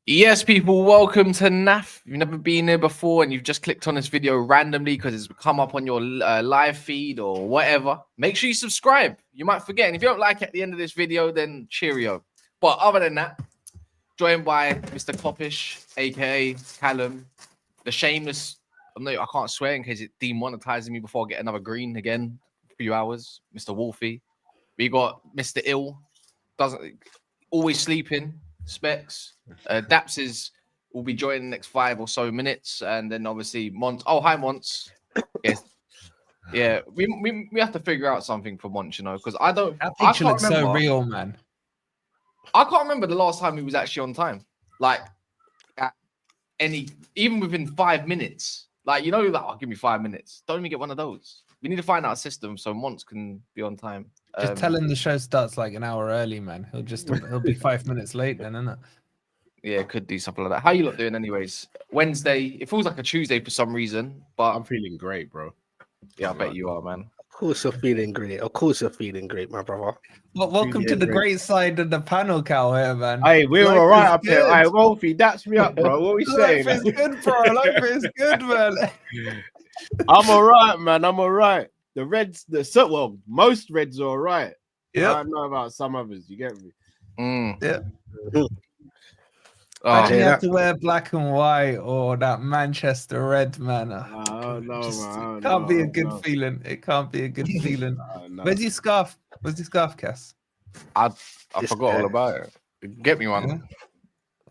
Yes, people, welcome to NAF. If you've never been here before and you've just clicked on this video randomly because it's come up on your live feed or whatever, make sure you subscribe. You might forget. And if you don't like it at the end of this video, then cheerio. But other than that, joined by Mr. Coppish, aka Callum, the shameless. I can't swear in case it demonetizes me before I get another green again. A few hours. Mr. Wolfie. We got Mr. Ill, doesn't always sleeping. Specs. Daps will be joining the next 5 or so minutes, and then obviously Mont. Oh, hi Mont. Yes, yeah. We have to figure out something for Mont, because I don't. That I picture can't looks remember. so real, man. I can't remember the last time he was actually on time. Like at even within 5 minutes. Like like, oh, give me 5 minutes. Don't even get one of those. We need to find out a system so Mont can be on time. Just tell him the show starts like an hour early, man. He'll be 5 minutes late then, isn't it? Yeah, could do something like that. How you lot doing, anyways? Wednesday. It feels like a Tuesday for some reason, but I'm feeling great, bro. Yeah, I bet you are, man. Of course you're feeling great. Of course you're feeling great, my brother. Well, welcome to the great side of the panel, Cal, here, man. Hey, we're all right up here. Hey, Hey, Wolfie, that's me up, bro. What are we saying? Life is good, bro. Life is good, man. I'm all right, man. I'm all right. The Reds, most Reds are all right. Yeah. I don't know about some others. You get me? Yeah. Oh, Imagine you have to wear black and white or that Manchester red, man. Oh, no, man. It can't be a good feeling. It can't be a good feeling. No. Where's your scarf? Where's your scarf, Cass? I forgot all about it. Get me one.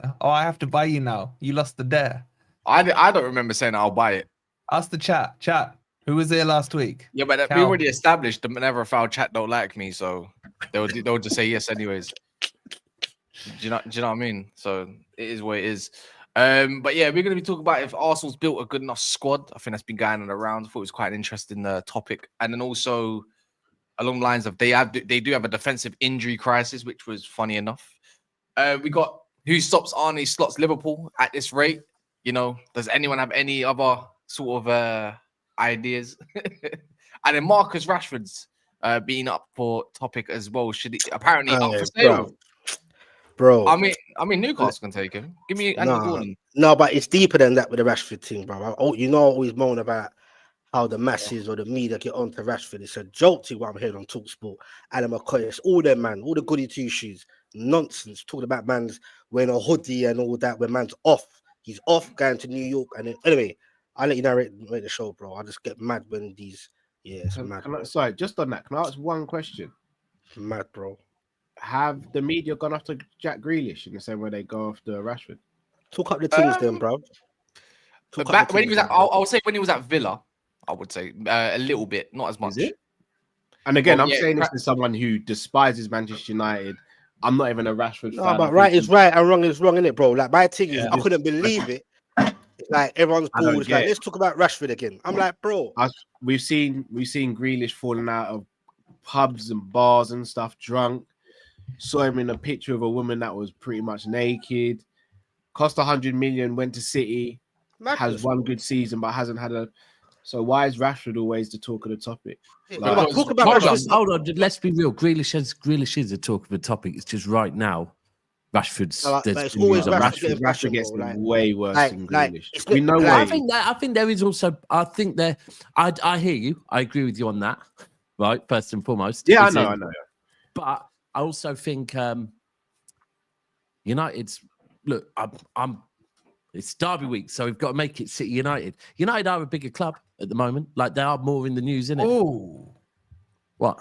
Yeah. Oh, I have to buy you now. You lost the dare. I don't remember saying I'll buy it. Ask the chat. Chat. Who was here last week? Yeah, but we already established the Never Foul chat don't like me, so they'll just say yes anyways. Do you know what I mean? So it is what it is. But yeah, we're gonna be talking about if Arsenal's built a good enough squad. I think that's been going on around. I thought it was quite an interesting topic, and then also along the lines of they do have a defensive injury crisis, which was funny enough. We got who stops Arne slots Liverpool at this rate. Does anyone have any other sort of ideas? And then Marcus Rashford's being up for topic as well. Should he apparently up for sale? Bro, I mean, Newcastle can take him. Give me Andy Gordon. No, but it's deeper than that with the Rashford thing, bro. I always moan about how the masses or the media get onto Rashford. It's a joke to what I'm hearing on TalkSport. Adam McCoy, it's all them, man. All the goody two shoes. Nonsense. Talking about man's wearing a hoodie and all that when man's off. He's off going to New York. And then, anyway, I'll let you narrate the show, bro. I just get mad when these... Yeah, it's mad. Sorry, just on that, can I ask one question? Mad, bro. Have the media gone after Jack Grealish in the same way they go after Rashford? Talk up the things then, bro. Back when he was I would say when he was at Villa, I would say a little bit, not as much. Is it? And again, I'm saying this to someone who despises Manchester United. I'm not even a Rashford fan. No, but right is right and wrong is wrong, innit, bro? Like, my thing is, I couldn't believe it. Like, everyone's bored. It's like, let's talk about Rashford again. I'm like, bro. We've seen Grealish falling out of pubs and bars and stuff, drunk. Saw him in a picture of a woman that was pretty much naked. Cost 100 million, went to City, has one good season, but hasn't had a. So why is Rashford always the talk of the topic? Talk about hold on, let's be real. Grealish is the talk of the topic. It's just right now, Rashford's. It's always Rashford gets way worse than Grealish. We know. I think there is also. I think there. I hear you. I agree with you on that. Right, first and foremost. Yeah, I know. But I also think United's look. It's Derby week, so we've got to make it City United. United are a bigger club at the moment. Like they are more in the news, isn't it? Oh, what?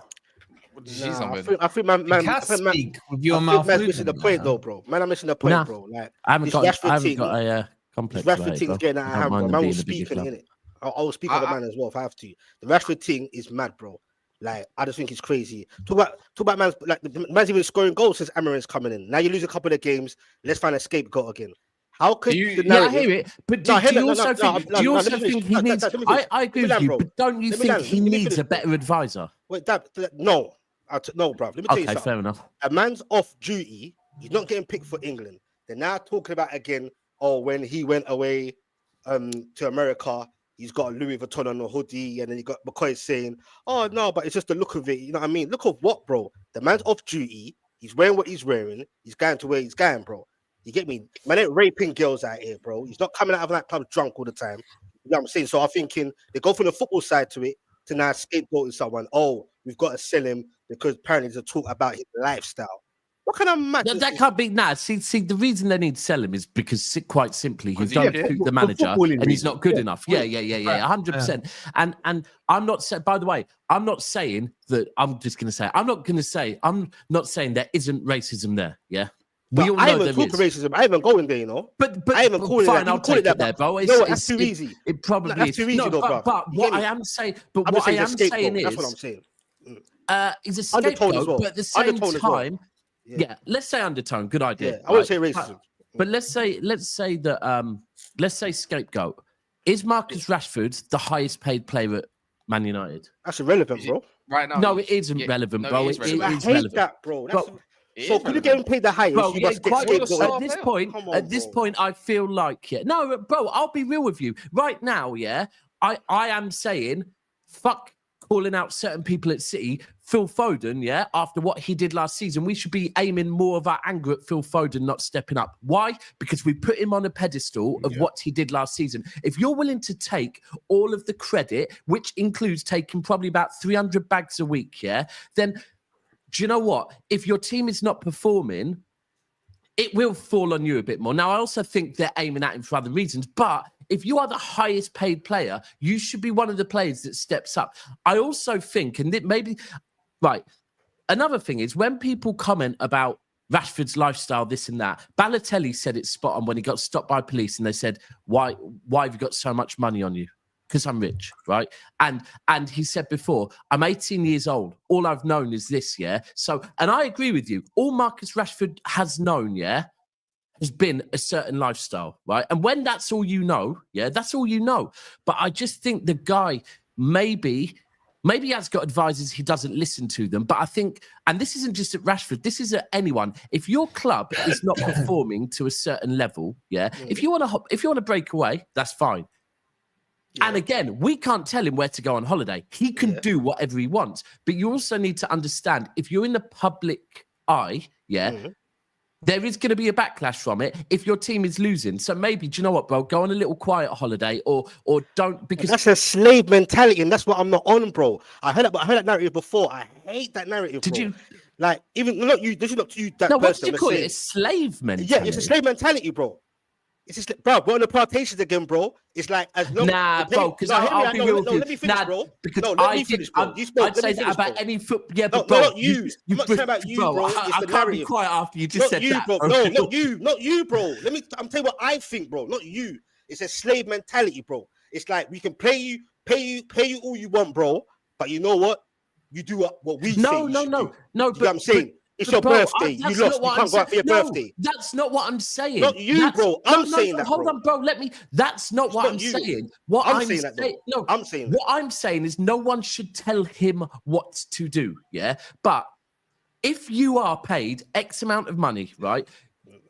I think man speak with your mouth. Man's missing the point, though, bro. Man, I'm missing the point, bro. Like I haven't got a complex. This Rashford thing's getting out of hand, bro. Man was speaking in it. I will speak on the man as well if I have to. The Rashford thing is mad, bro. Like, I just think it's crazy. Talk about man's like the man's even scoring goals since Amarin's coming in. Now you lose a couple of games. Let's find a scapegoat again. How could I hear it, but do you also think he needs? I agree with you, but don't you think he needs a better advisor? Wait, no, bro. Let me tell you something. Fair enough. A man's off duty. He's not getting picked for England. They're now talking about again. Oh, when he went away to America, he's got a Louis Vuitton on a hoodie, and then you got McCoy saying, "Oh no, but it's just the look of it." You know what I mean? Look of what, bro? The man's off duty. He's wearing what he's wearing. He's going to where he's going, bro. You get me? Man ain't raping girls out here, bro. He's not coming out of that club drunk all the time. You know what I'm saying? So I'm thinking they go from the football side to it to now scapegoating someone. Oh, we've got to sell him because apparently there's a talk about his lifestyle. What kind of madness? That can't be. Nah, see, the reason they need to sell him is because quite simply he don't yeah, suit the manager and he's not good enough. Yeah, 100%. And I'm not saying. By the way, I'm not saying that. I'm just going to say. I'm not saying there isn't racism there. Yeah. We all know I there even talk is. racism. I even going there, you know. But I even call it fine, that. I'll take it there, bro. That's too easy. It probably That's is. too easy, No, though, but what I am saying, what I'm saying is, that's what I'm saying. He's a Undertone scapegoat, as well. but at the same Undertone as well. time, yeah, let's say undertone. Good idea. Yeah, I won't say racism. But let's say that let's say scapegoat. Is Marcus Rashford the highest paid player at Man United? That's irrelevant, bro. Right now. No, it isn't relevant, bro. It relevant. I is hate relevant. that, bro. That's Bro, so could you get him paid the highest? Bro, you yeah, must get quite scapegoat. star at this player. point, Come on, at this bro. point, I feel like no, bro. I'll be real with you right now. Yeah, I am saying fuck calling out certain people at City. Phil Foden, yeah, after what he did last season, we should be aiming more of our anger at Phil Foden not stepping up. Why? Because we put him on a pedestal of what he did last season. If you're willing to take all of the credit, which includes taking probably about 300 bags a week, yeah, then do you know what? If your team is not performing, it will fall on you a bit more. Now, I also think they're aiming at him for other reasons, but if you are the highest paid player, you should be one of the players that steps up. I also think, and maybe, right, another thing is when people comment about Rashford's lifestyle, this and that, Balotelli said it spot on when he got stopped by police and they said, why have you got so much money on you? Because I'm rich, right? And he said before, I'm 18 years old. All I've known is this, yeah? So, and I agree with you. All Marcus Rashford has known, yeah, has been a certain lifestyle, right? And when that's all you know, yeah, that's all you know. But I just think the guy maybe he has got advisors, he doesn't listen to them. But I think, and this isn't just at Rashford, this is at anyone. If your club is not performing to a certain level, yeah, if you want to break away, that's fine. Yeah. And again, we can't tell him where to go on holiday. He can do whatever he wants. But you also need to understand, if you're in the public eye, there is going to be a backlash from it if your team is losing. So maybe, do you know what, bro? Go on a little quiet holiday or don't, because that's a slave mentality, and that's what I'm not on, bro. I heard that narrative before. I hate that narrative. Did bro. you? Like, even not you. This is not to you. That no, what person. did you call it? A slave mentality. Yeah, it's a slave mentality, bro. It's just, bro, we're on the plantations again, bro. It's like as long bro, because I'll be real with you. Let me finish, bro. Because let me finish, bro. I'd say that about any foot. Yeah, but bro, not you. I'm not saying about you, bro. I can't be quiet after you just said that. Bro. No, not you, bro. I'm telling you what I think, bro. Not you. It's a slave mentality, bro. It's like we can pay you all you want, bro. But you know what? You do what we say. No. But you know what I'm saying. It's your birthday. You lost. You can't go out for your birthday. That's not what I'm saying. Not you, bro. I'm saying that. Hold on, bro. That's not what I'm saying. What I'm saying that. What I'm saying is no one should tell him what to do. Yeah, but if you are paid X amount of money, right?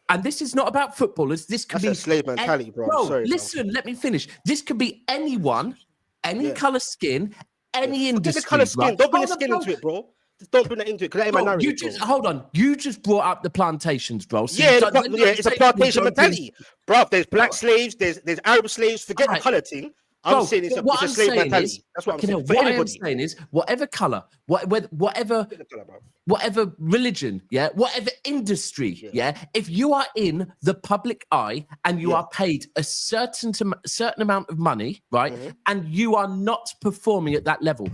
And this is not about footballers. This could be a slave mentality, bro. Sorry, listen. Let me finish. This could be anyone, any color skin, any industry. The color skin. Right? Don't bring the skin into it, bro. Just don't bring that into it, because that ain't my narrative. Hold on. You just brought up the plantations, bro. So it's a plantation mentality, bro. There's black slaves, there's Arab slaves. Forget the color thing. I'm saying it's a slave mentality. That's what I'm saying. What I'm saying is, whatever color, whatever religion, yeah, whatever industry, yeah. If you are in the public eye and you are paid a certain amount of money, right, and you are not performing at that level.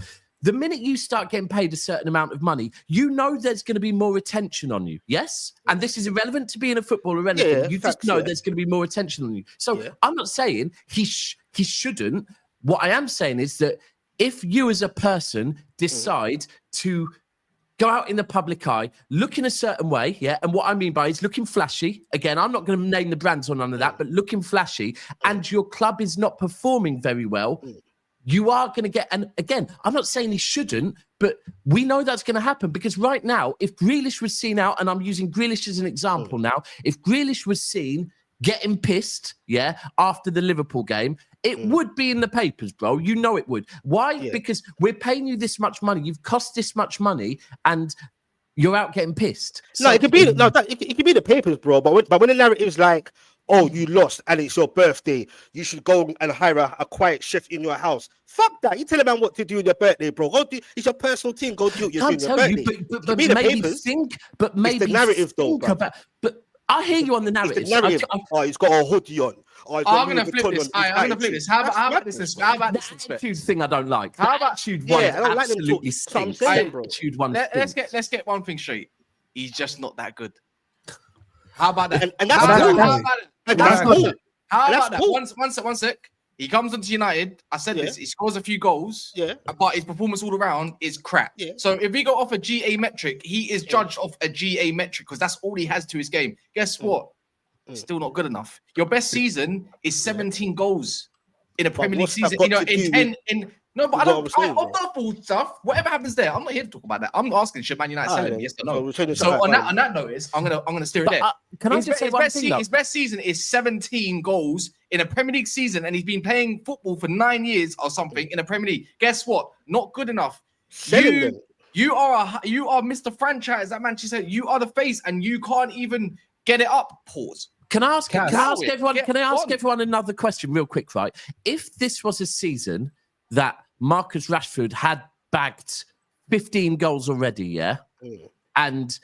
The minute you start getting paid a certain amount of money, you know there's going to be more attention on you. Yes? And this is irrelevant to being a footballer or anything. You just know there's going to be more attention on you. So I'm not saying he shouldn't. What I am saying is that if you as a person decide to go out in the public eye, look in a certain way, yeah, and what I mean by is looking flashy. Again, I'm not going to name the brands or none of that, but looking flashy, and your club is not performing very well, you are going to get, and again, I'm not saying he shouldn't, but we know that's going to happen, because right now, if Grealish was seen out, and I'm using Grealish as an example now, if Grealish was seen getting pissed, yeah, after the Liverpool game, it would be in the papers, bro. You know it would. Why? Because we're paying you this much money. You've cost this much money, and You're out getting pissed. No, it could be it could be the papers, bro. But when the narrative's like, oh, you lost and it's your birthday, you should go and hire a quiet chef in your house. Fuck that. You tell a man what to do on your birthday, bro. Go do it's your personal thing. Go do what you're doing on your birthday. But the maybe papers. but maybe It's the narrative, though, think about. But I hear you on the narrative. It's the narrative. Oh, he's got a hoodie on. Oh, he's got I'm gonna flip this. I'm gonna flip this. How about this? How about this? Attitude thing I don't like. How about attitude one? I don't like them Absolutely talk. stinks. Bro. Attitude one. Let's get one thing straight. He's just not that good. How about that? And that's how cool. about that? And that's cool. How And about that's that? cool. One sec. He comes onto United. I said this. He scores a few goals. Yeah. But his performance all around is crap. Yeah. So if we go off a GA metric, he is judged off a GA metric because that's all he has to his game. Guess what? Still not good enough. Your best season is 17 goals in a Premier League season. You know, but I don't. On the full stuff, whatever happens there, I'm not here to talk about that. I'm asking should Man United sell him? Yes or no? So on that notice, I'm gonna steer it there. Can I just say one thing? His best season is 17 goals in a Premier League season, and he's been playing football for 9 years or something in a Premier League. Guess what? Not good enough. You are Mr. Franchise at Manchester. You are the face, and you can't even get it up. Pause. Can I ask everyone another question real quick, right? If this was a season that Marcus Rashford had bagged 15 goals already, yeah, and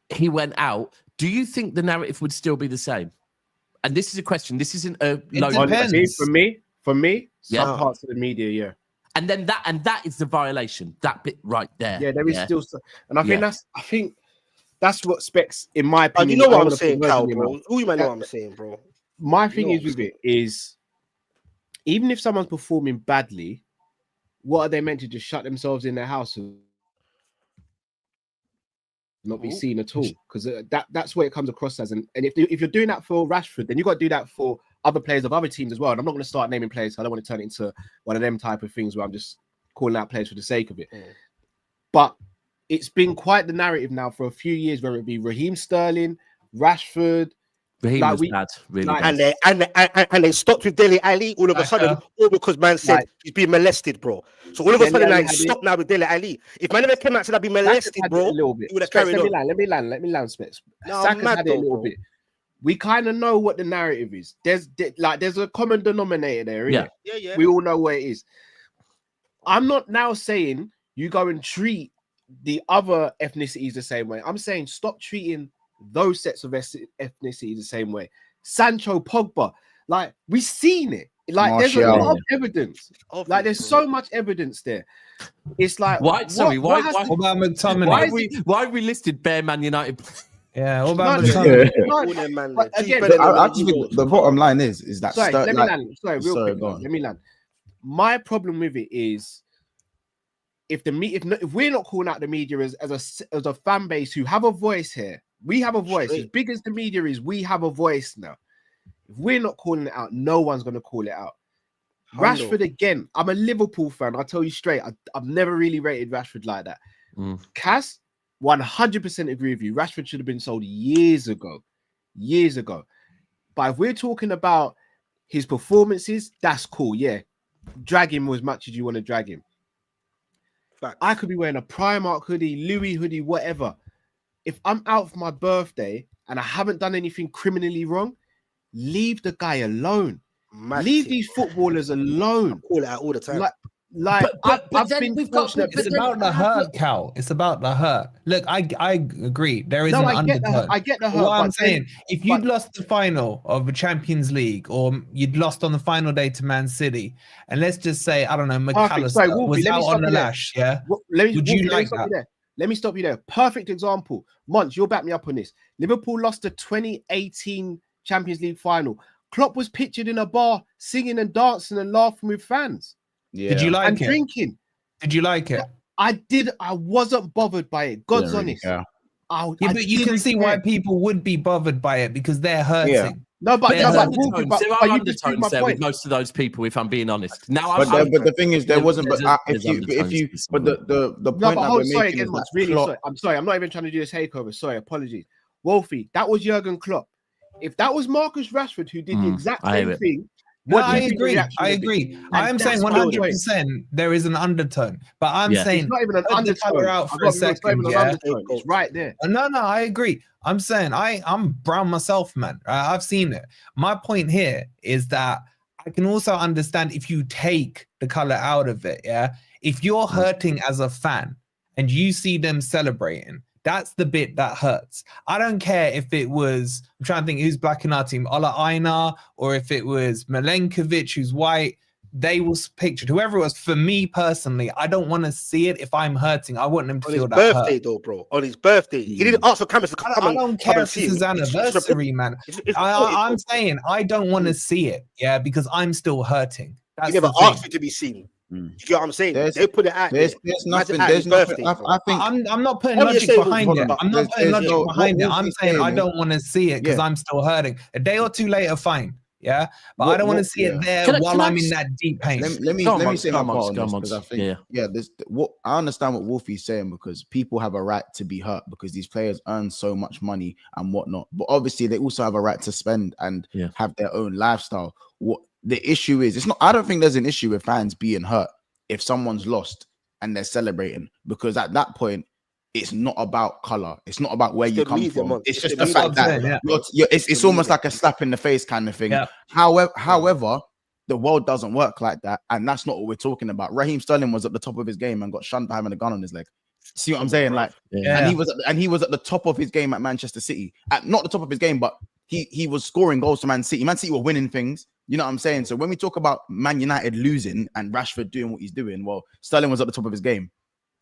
he went out, do you think the narrative would still be the same? And this is a question. This isn't a depends. For me, Yeah. some parts of the media, yeah. And then that is the violation. That bit right there. Yeah, there is still, and I think that's what Specs, in my opinion. You know what I'm saying, Cal, bro. You might know what I'm saying, bro. My thing is with it is, even if someone's performing badly, what are they meant to just shut themselves in their house and not be seen at all? Because that's what it comes across as. And if you're doing that for Rashford, then you've got to do that for other players of other teams as well. And I'm not going to start naming players. So I don't want to turn it into one of them type of things where I'm just calling out players for the sake of it. But it's been quite the narrative now for a few years, whether it be Raheem Sterling, Rashford. Raheem was bad, really bad. And they stopped with Dele Alli all of a sudden, all because man said he's being molested, bro. So all of a sudden, stop now with Dele Alli. If man never came out and said I've been molested, bro, a little bit. He would have carried on. Let me land, Specs. No, Saka's had it a little bit. We kind of know what the narrative is. There's a common denominator there, isn't it? Yeah. We all know what it is. I'm not now saying you go and treat the other ethnicities the same way. I'm saying stop treating those sets of ethnicities the same way. Sancho, Pogba, like we've seen it. Like there's a lot of evidence. Like there's so much evidence there. It's like why about McTominay? Why have we listed bare Man United? Yeah, what about McTominay? I just think the bottom line is that. Let me land. My problem with it is if we're not calling out the media as a fan base who have a voice here. We have a voice. As big as the media is, we have a voice now. If we're not calling it out, no one's going to call it out. Rashford, again, I'm a Liverpool fan. I'll tell you straight. I've never really rated Rashford like that. Cass, 100% agree with you. Rashford should have been sold years ago. But if we're talking about his performances, that's cool. Yeah. Drag him as much as you want to drag him. Fact. I could be wearing a Primark hoodie, Louis hoodie, whatever. If I'm out for my birthday and I haven't done anything criminally wrong, leave the guy alone. Leave these footballers alone. I call it out all the time. I've been fortunate. It's about the hurt, Cal. It's about the hurt. Look, I agree. There is an undertone. I get the hurt. What I'm saying, if you'd lost the final of the Champions League or you'd lost on the final day to Man City, and let's just say, I don't know, McAllister was out on the lash, yeah? Would you like that? Let me stop you there. Perfect example. Monch, you'll back me up on this. Liverpool lost the 2018 Champions League final. Klopp was pictured in a bar singing and dancing and laughing with fans. Yeah. Did you like and it? Drinking. Did you like it? I did. I wasn't bothered by it. God's honest. Yeah. But you can see why people would be bothered by it because they're hurting. Yeah. No, but there are undertones there with most of those people, if I'm being honest. Now, but the thing is, there wasn't. But the point that we're making is that really sorry. I'm sorry. I'm not even trying to do this takeover. Sorry, apologies. Wolfie, that was Jurgen Klopp. If that was Marcus Rashford who did the exact same thing, No, I agree. I am saying 100% there is an undertone, but I'm saying it's not even an undertone. Out for a second, It's right there. No, I agree. I'm saying I'm brown myself, man. I've seen it. My point here is that I can also understand if you take the color out of it. Yeah, if you're hurting as a fan and you see them celebrating, that's the bit that hurts. I don't care if it was, I'm trying to think who's black in our team, Ola Aina, or if it was Milenkovic, who's white. They was pictured, whoever it was. For me personally, I don't want to see it if I'm hurting. I want them to feel that hurt. On his birthday, though, bro. On his birthday. He didn't ask for cameras to come. I don't care if it's his anniversary, man. I'm saying I don't want to see it, yeah, because I'm still hurting. He never asked for it to be seen. You get what I'm saying? They put it out. There's nothing. There's nothing. I think I'm not putting logic behind it. I'm not putting logic behind it. I'm saying I don't want to see it because I'm still hurting. A day or two later, fine. Yeah, but I don't want to see it there while I'm in that deep pain. Let me say my part on this, because I think I understand what Wolfie's saying, because people have a right to be hurt because these players earn so much money and whatnot. But obviously, they also have a right to spend and have their own lifestyle. What the issue is, it's not. I don't think there's an issue with fans being hurt if someone's lost and they're celebrating, because at that point, it's not about color. It's not about where you come from. It's just the fact that it's almost like a slap in the face kind of thing. Yeah. However, the world doesn't work like that, and that's not what we're talking about. Raheem Sterling was at the top of his game and got shunned for having a gun on his leg. See what I'm saying? Like, and he was at the top of his game at Manchester City. Not the top of his game, but he was scoring goals for Man City. Man City were winning things. You know what I'm saying? So when we talk about Man United losing and Rashford doing what he's doing, well, Sterling was at the top of his game.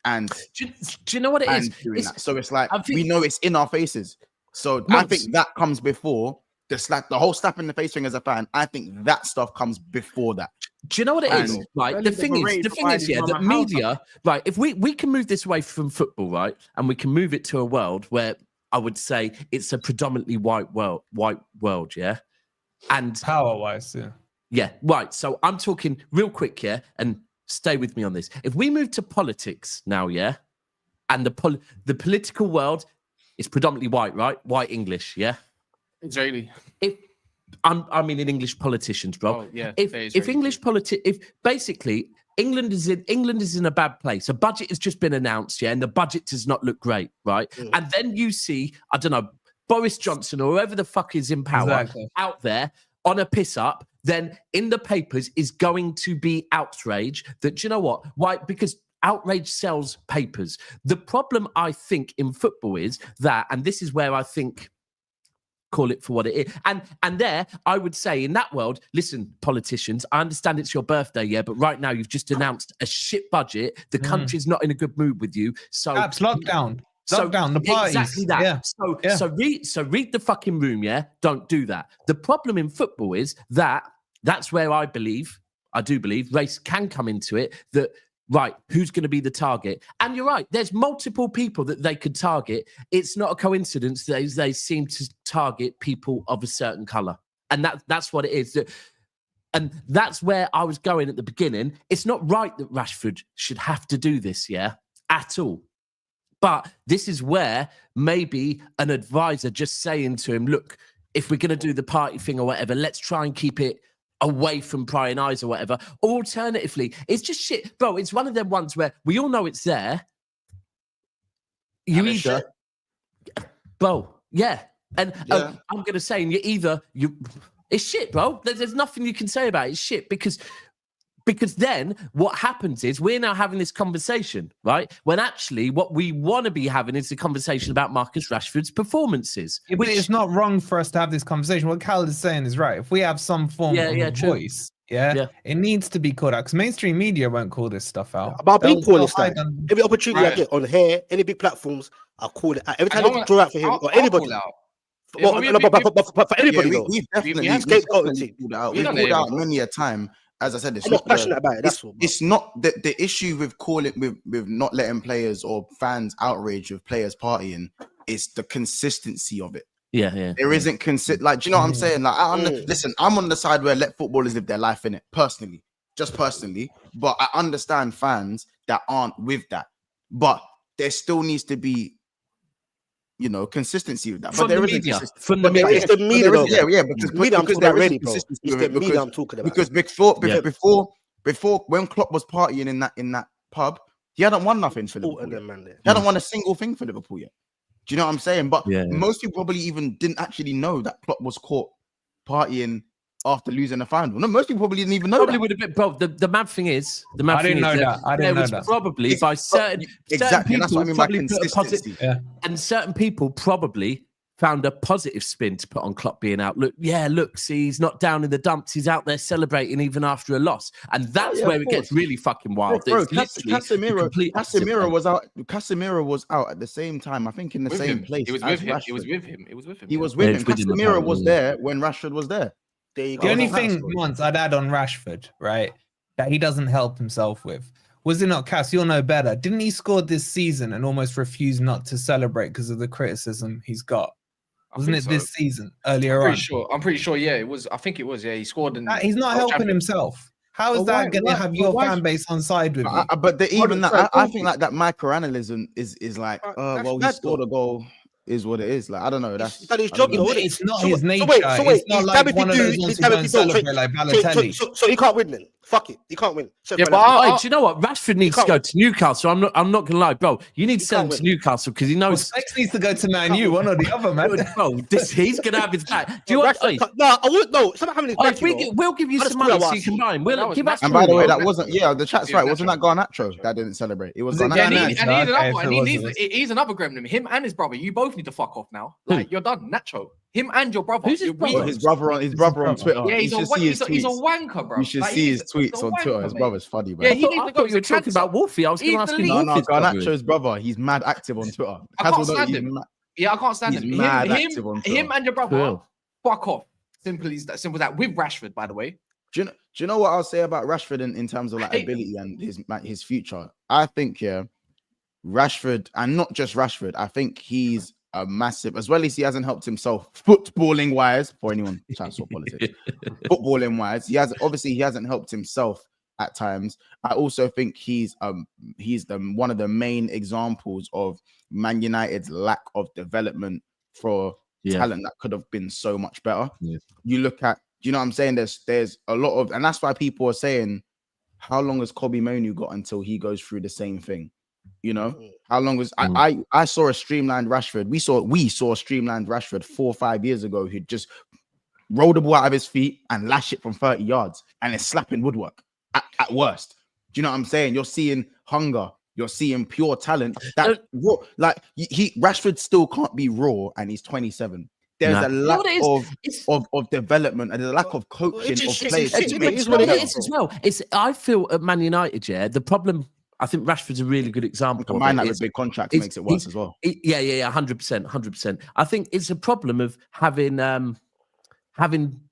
And do you know what it is? So it's like we know it's in our faces. So I think that comes before the whole slap in the face thing as a fan. I think that stuff comes before that. Do you know what it is? Right, the thing is, the media, right? If we can move this away from football, right, and we can move it to a world where I would say it's a predominantly white world, yeah, and power-wise, yeah, right. So I'm talking real quick, yeah, and stay with me on this. If we move to politics now, yeah, and the political world is predominantly white, right? White English, yeah. Israeli. I mean, in English politicians, bro. Oh, yeah. If English if basically England is in a bad place. A budget has just been announced, yeah, and the budget does not look great, right? Mm. And then you see, I don't know, Boris Johnson or whoever the fuck is in power out there on a piss up. Then in the papers is going to be outrage that, do you know what? Why? Because outrage sells papers. The problem, I think, in football is that, and this is where I think, call it for what it is. And there, I would say in that world, listen, politicians, I understand it's your birthday, yeah, but right now you've just announced a shit budget. The country's not in a good mood with you. So perhaps lockdown. Lockdown, the parties. Exactly that. Yeah. So read the fucking room, yeah? Don't do that. The problem in football is that's where I do believe, race can come into it, that, right, who's going to be the target? And you're right, there's multiple people that they could target. It's not a coincidence that they seem to target people of a certain colour. And that's what it is. And that's where I was going at the beginning. It's not right that Rashford should have to do this, yeah, at all. But this is where maybe an advisor just saying to him, look, if we're going to do the party thing or whatever, let's try and keep it away from prying eyes or whatever. Alternatively, it's just shit. Bro, it's one of them ones where we all know it's there. Bro, yeah. And I'm going to say, it's shit, bro. There's nothing you can say about it. It's shit because then what happens is we're now having this conversation, right? When actually what we want to be having is a conversation about Marcus Rashford's performances. Yeah, which it's not wrong for us to have this conversation. What Cal is saying is right. If we have some form of voice, it needs to be called out, because mainstream media won't call this stuff out. But I'll be calling stuff. Every opportunity I get on here, any big platforms, I'll call it out. Every time I draw out for him or anybody. But for anybody, we've definitely called out many a time. As I said, I'm not passionate about it. It's not the issue with with not letting players or fans outrage with players partying. It's the consistency of it. Yeah. There isn't like, do you know what I'm saying? Like, listen, I'm on the side where let footballers live their life in it. Personally, but I understand fans that aren't with that. But there still needs to be consistency with that. From but there the isn't media. From the media. It's the media, though. Because I'm talking about ready, bro. It's the media I'm talking about. Because before when Klopp was partying in that pub, he hadn't won nothing for Liverpool. He hadn't won a single thing for Liverpool yet. Do you know what I'm saying? But most people probably even didn't actually know that Klopp was caught partying after losing the final. No, most people probably didn't even know. Probably would have been, bro. The mad thing is, I didn't know that. I didn't know that. Probably by certain exactly. Certain That's what I mean by consistency. And certain people probably found a positive spin to put on Klopp being out. Look, see, he's not down in the dumps. He's out there celebrating even after a loss, and that's where it gets really fucking wild. Bro, Casemiro was out. Casemiro was out at the same time. I think in the same place. He was with him. Casemiro was there when Rashford was there. The only thing, once I'd add on Rashford, right, that he doesn't help himself with. Was it not, Cass? You'll know better. Didn't he score this season and almost refuse not to celebrate because of the criticism he's got? Wasn't it this season earlier on? I'm pretty sure. Yeah, it was. I think it was. Yeah, he scored. He's not helping himself. How is that going to have your fan base on side with you? But I think like that microanalysis is like, well, he scored a goal. Is what it is. Like, I don't know. That's his job. It's not his nature. It's not like one of those ones who don't celebrate like Balotelli. So he can't win then. Fuck it. He can't win. Do you know what? Rashford needs to go to Newcastle. I'm not gonna lie, bro. You need to send him to Newcastle because he knows. Specs needs to go to Man U, one or the other, man. Bro, he's gonna have his back. Do you want? No, I wouldn't. No, it's not having his back. We'll give you some money so you can buy him. We'll give us. And by the way, that wasn't. Yeah, the chat's right. Wasn't that Garnacho that didn't celebrate? It was Garnacho. And he's another gremlin. Him and his brother. You both need to fuck off now. Like, you're done. Nacho. Him and your brother. Who's his brother? His brother on Twitter. Yeah, he's a wanker, bro. You should see his tweets on Twitter. His brother's funny, bro. Yeah, he needs to go. You were talking about Wolfie. I was going to ask you. No, Garnacho's brother. He's mad active on Twitter. I can't stand him. I can't stand him. Him and your brother. Fuck off. Simple as that. With Rashford, by the way. Do you know what I'll say about Rashford in terms of like ability and his future? I think Rashford, and not just Rashford. I think he's a massive, as well as he hasn't helped himself footballing wise. For anyone trying to talk politics, footballing wise, he hasn't helped himself at times. I also think he's one of the main examples of Man United's lack of development for talent that could have been so much better. You look at, you know what I'm saying? There's a lot of, and that's why people are saying, how long has Kobe Monu got until he goes through the same thing? You know, how long was I saw a streamlined Rashford. We saw a streamlined Rashford 4 or 5 years ago who'd just roll the ball out of his feet and lash it from 30 yards and it's slapping woodwork at worst. Do you know what I'm saying? You're seeing hunger, you're seeing pure talent. That raw, like Rashford still can't be raw and he's 27. There's a lack of development and there's a lack of coaching of players. It's what it is as well. I feel at Man United, the problem. I think Rashford's a really good example. Combine that with big contracts makes it worse as well. 100%. I think it's a problem of having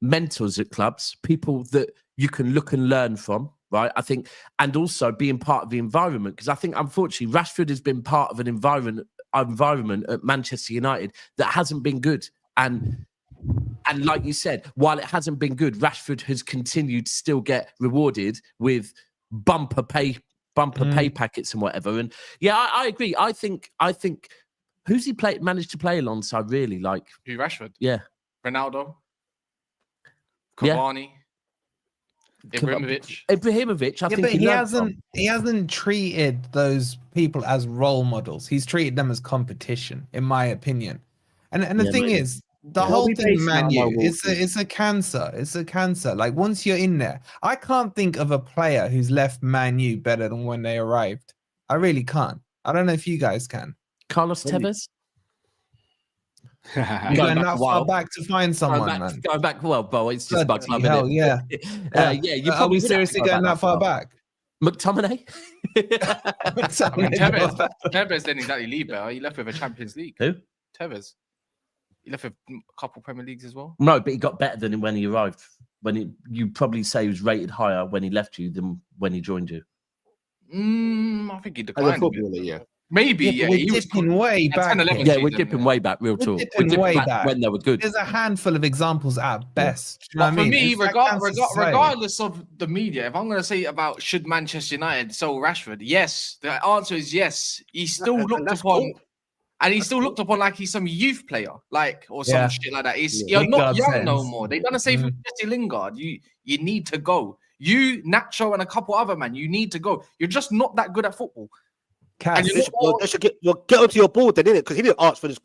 mentors at clubs, people that you can look and learn from, right? I think, and also being part of the environment, because I think unfortunately Rashford has been part of an environment at Manchester United that hasn't been good, and like you said, while it hasn't been good, Rashford has continued to still get rewarded with bumper pay packets and whatever. And I agree. I think who's he managed to play alongside really? Like Rashford? Yeah. Ronaldo? Cavani? Ibrahimovic, I think he hasn't treated those people as role models. He's treated them as competition, in my opinion. And the thing is, the whole thing, Man U, it's a cancer. It's a cancer. Like, once you're in there, I can't think of a player who's left Man U better than when they arrived. I really can't. I don't know if you guys can. Carlos Tevez? You're going that far back to find someone, man. Going back, well, Bo, it's just about club, hell, yeah. Are we seriously going that far back? McTominay? Tevez didn't exactly leave better. He left with a Champions League. Who? Tevez. He left with a couple Premier Leagues as well. No, but he got better than when he arrived. You probably say he was rated higher when he left you than when he joined you. I think he declined. As a footballer, yeah. Maybe, we're dipping way back. We're dipping way back, real talk. We're dipping way back when they were good. There's a handful of examples at best. But for me, regardless of the media, if I'm going to say about should Manchester United sell Rashford, yes. The answer is yes. He's still looked upon. And he's still looked upon like he's some youth player, like or some shit like that. You're not young no more. They done the same with Jesse Lingard. You need to go. You, Nacho, and a couple other man, you need to go. You're just not that good at football. They should get onto your board then, innit? Because he didn't ask for this.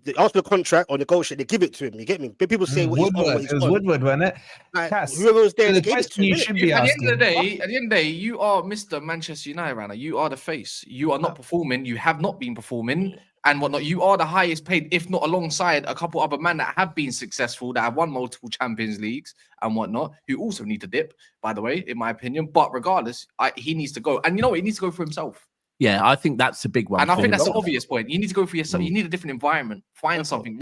They asked for the contract or negotiate. They give it to him. You get me? People say what Woodward. he's on. It was Woodward, wasn't it? Like, whoever was there, they gave it to him. You should be at the asking. end of the day, you are Mr. Manchester United, Rana. You are the face. You are not performing. You have not been performing. And whatnot, you are the highest paid, if not alongside a couple other men that have been successful, that have won multiple Champions Leagues and whatnot, who also need to dip, by the way, in my opinion. But regardless, he needs to go. And you know what? He needs to go for himself. Yeah, I think that's a big one. And I think that's the obvious point. You need to go for yourself. You need a different environment. Find something.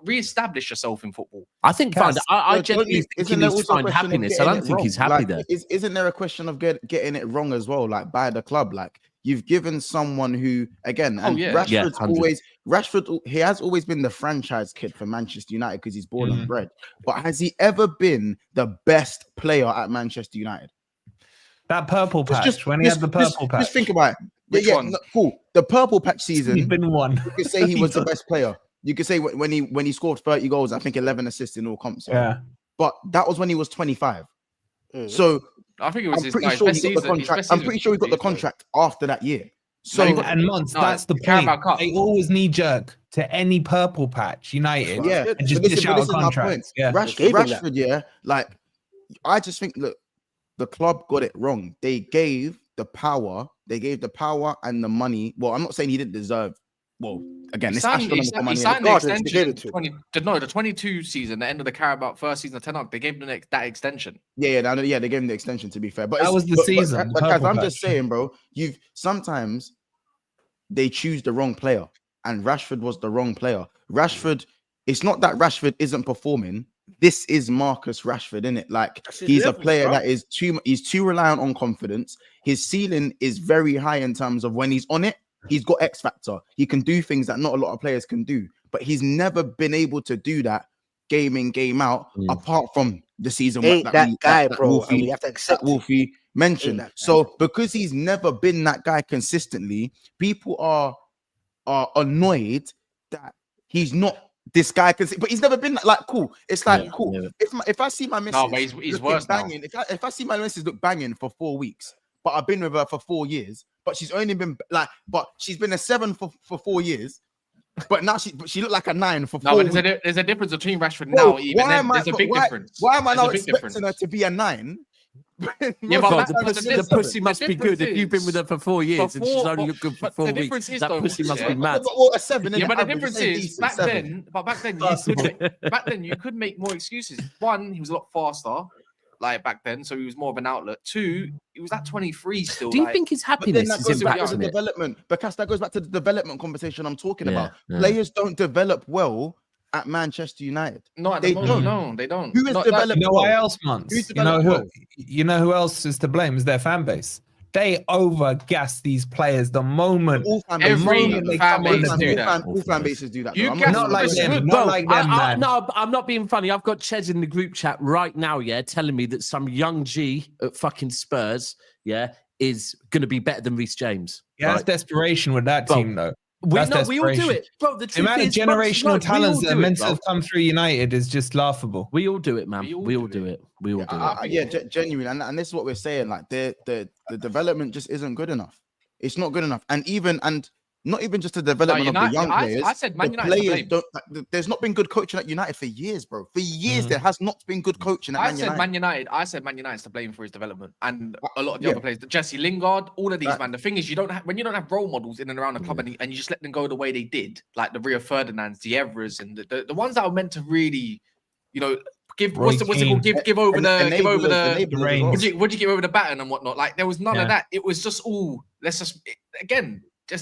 Re-establish yourself in football. I think I genuinely think he needs to find happiness. I don't think he's happy there. Isn't there a question of getting it wrong as well, like by the club? Like you've given someone who, again, and Rashford, he has always been the franchise kid for Manchester United because he's born and bred. But has he ever been the best player at Manchester United? That purple patch, when he had the purple patch. Just think about it. Cool. The purple patch season, he's been one. You could say he was the best player. You could say when he scored 30 goals, I think 11 assists in all comps. Yeah. But that was when he was 25. So I think it was I'm pretty sure he got the contract after that year. So and months, that's the point. They always knee jerk to any purple patch United. Yeah. And just dish out a contract. Yeah. Rashford, like I just think, look, the club got it wrong. They gave the power and the money. Well, I'm not saying he didn't deserve. Well, again, he it's signed the extension. The 22 season, the end of the Carabao first season of Ten Hag, they gave him that extension. Yeah, they gave him the extension. To be fair, but that was the season. But I'm just saying, bro. Sometimes they choose the wrong player, and Rashford was the wrong player. Rashford. It's not that Rashford isn't performing. This is Marcus Rashford, isn't it? Like he's a player that is too reliant on confidence. His ceiling is very high in terms of when he's on it, he's got X factor. He can do things that not a lot of players can do, but he's never been able to do that game in, game out, apart from the season that Wolfie mentioned. So because he's never been that guy consistently, people are annoyed that he's not this guy, but he's never been like cool. It's like cool. Yeah. If I see my missus, he's worse banging. If I see my missus look banging for 4 weeks, but I've been with her for 4 years, but she's only been but she's been a 7 for 4 years, but now she looked like a 9 for 4 weeks. There's a difference between Rashford now. There's a big difference. Why am I now expecting her to be a 9? Yeah, but the pussy must be good if you've been with her for 4 years and she's only looked good for 4 weeks. That pussy must be mad. A 7, but the difference is back then you could make more excuses. One, he was a lot faster, like back then, so he was more of an outlet. 2, he was at 23 still. Do you think his happiness is impacting it? Development? Because that goes back to the development conversation I'm talking about. Players don't develop well at Manchester United. No, they don't. Who is developing? You know why else, man? You know who else is to blame? Is their fan base. They overgas these players the moment. All fan bases do that. Not like them. Not like them, man. No, I'm not being funny. I've got Chez in the group chat right now, telling me that some young G at fucking Spurs, is going to be better than Reece James. Yeah, that's desperation with that team, though. We all do it, bro. The amount of generational talents that are meant to have come through United is just laughable. We all do it, man. We all do it. Genuinely, and this is what we're saying. Like the development just isn't good enough. It's not good enough, and not even just the development of the young players. I said Man United. There's not been good coaching at United for years, bro. For years, there has not been good coaching at Man United. I said Man United's to blame for his development, and a lot of the other players, Jesse Lingard, all of these, man. The thing is, when you don't have role models in and around the club, and you just let them go the way they did, like the Rio Ferdinands, the Evras, and the ones that are meant to really, give over the baton and whatnot. Like there was none of that. It was just let's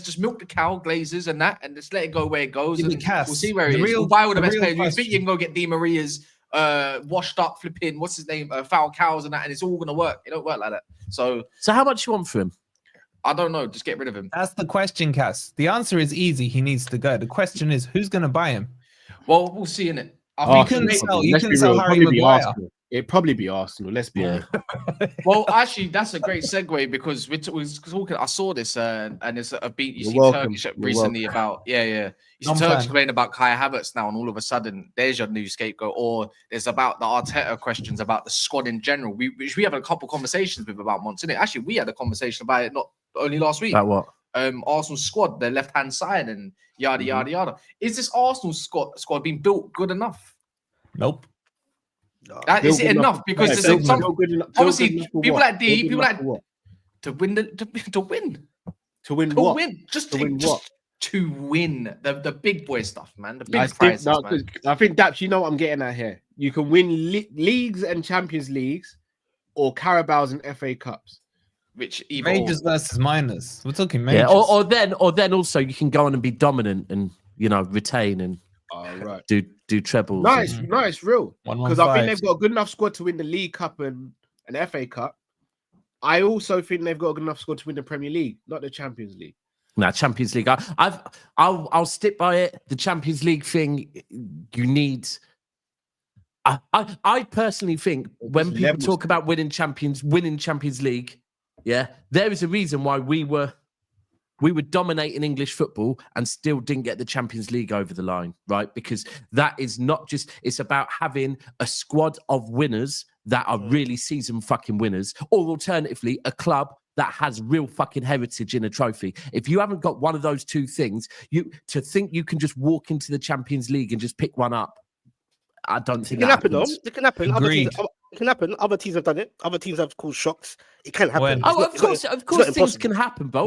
just milk the cow, Glazers and that, and just let it go where it goes. And we'll see where it is. We'll buy all the best players. You think you can go get Di Maria's washed up flipping, what's his name, foul cows and that, and it's all going to work. It don't work like that. So how much you want for him? I don't know. Just get rid of him. That's the question, Cass. The answer is easy. He needs to go. The question is, who's going to buy him? Well, we'll see, innit? You can sell Harry Maguire. It'd probably be Arsenal. Let's be Yeah. Well, actually, that's a great segue because we're talking. I saw this and it's a beat you see Turkish recently about You see Turkish playing about Kai Havertz now, and all of a sudden there's your new scapegoat. Or there's about the Arteta questions about the squad in general. Which we have a couple conversations with about months in it. Actually, we had a conversation about it not only last week. About what? Arsenal squad, their left hand side, and yada yada yada. Is this Arsenal squad being built good enough? Nope. Is it enough? Because obviously people like D, people like to win the big boy stuff, man. The big prizes, man. I think Daps, you know what I'm getting at here. You can win leagues and Champions Leagues, or Carabaos and FA Cups. Which majors versus minors. We're talking majors. Yeah, or then also you can go on and be dominant and retain and do trebles. Nice, real. Because I think they've got a good enough squad to win the League Cup and an FA Cup. I also think they've got a good enough squad to win the Premier League, not the Champions League. No, Champions League. I'll stick by it. The Champions League thing, you need. I personally think when people talk about winning Champions League, there is a reason why we were dominating English football and still didn't get the Champions League over the line, right? Because that is not just, it's about having a squad of winners that are really seasoned fucking winners, or alternatively, a club that has real fucking heritage in a trophy. If you haven't got one of those two things, to think you can just walk into the Champions League and just pick one up, I don't think it can happen. Though. It can happen. It can happen. Other teams have done it. Other teams have caused shocks. It can happen. Of course, things can happen, bro.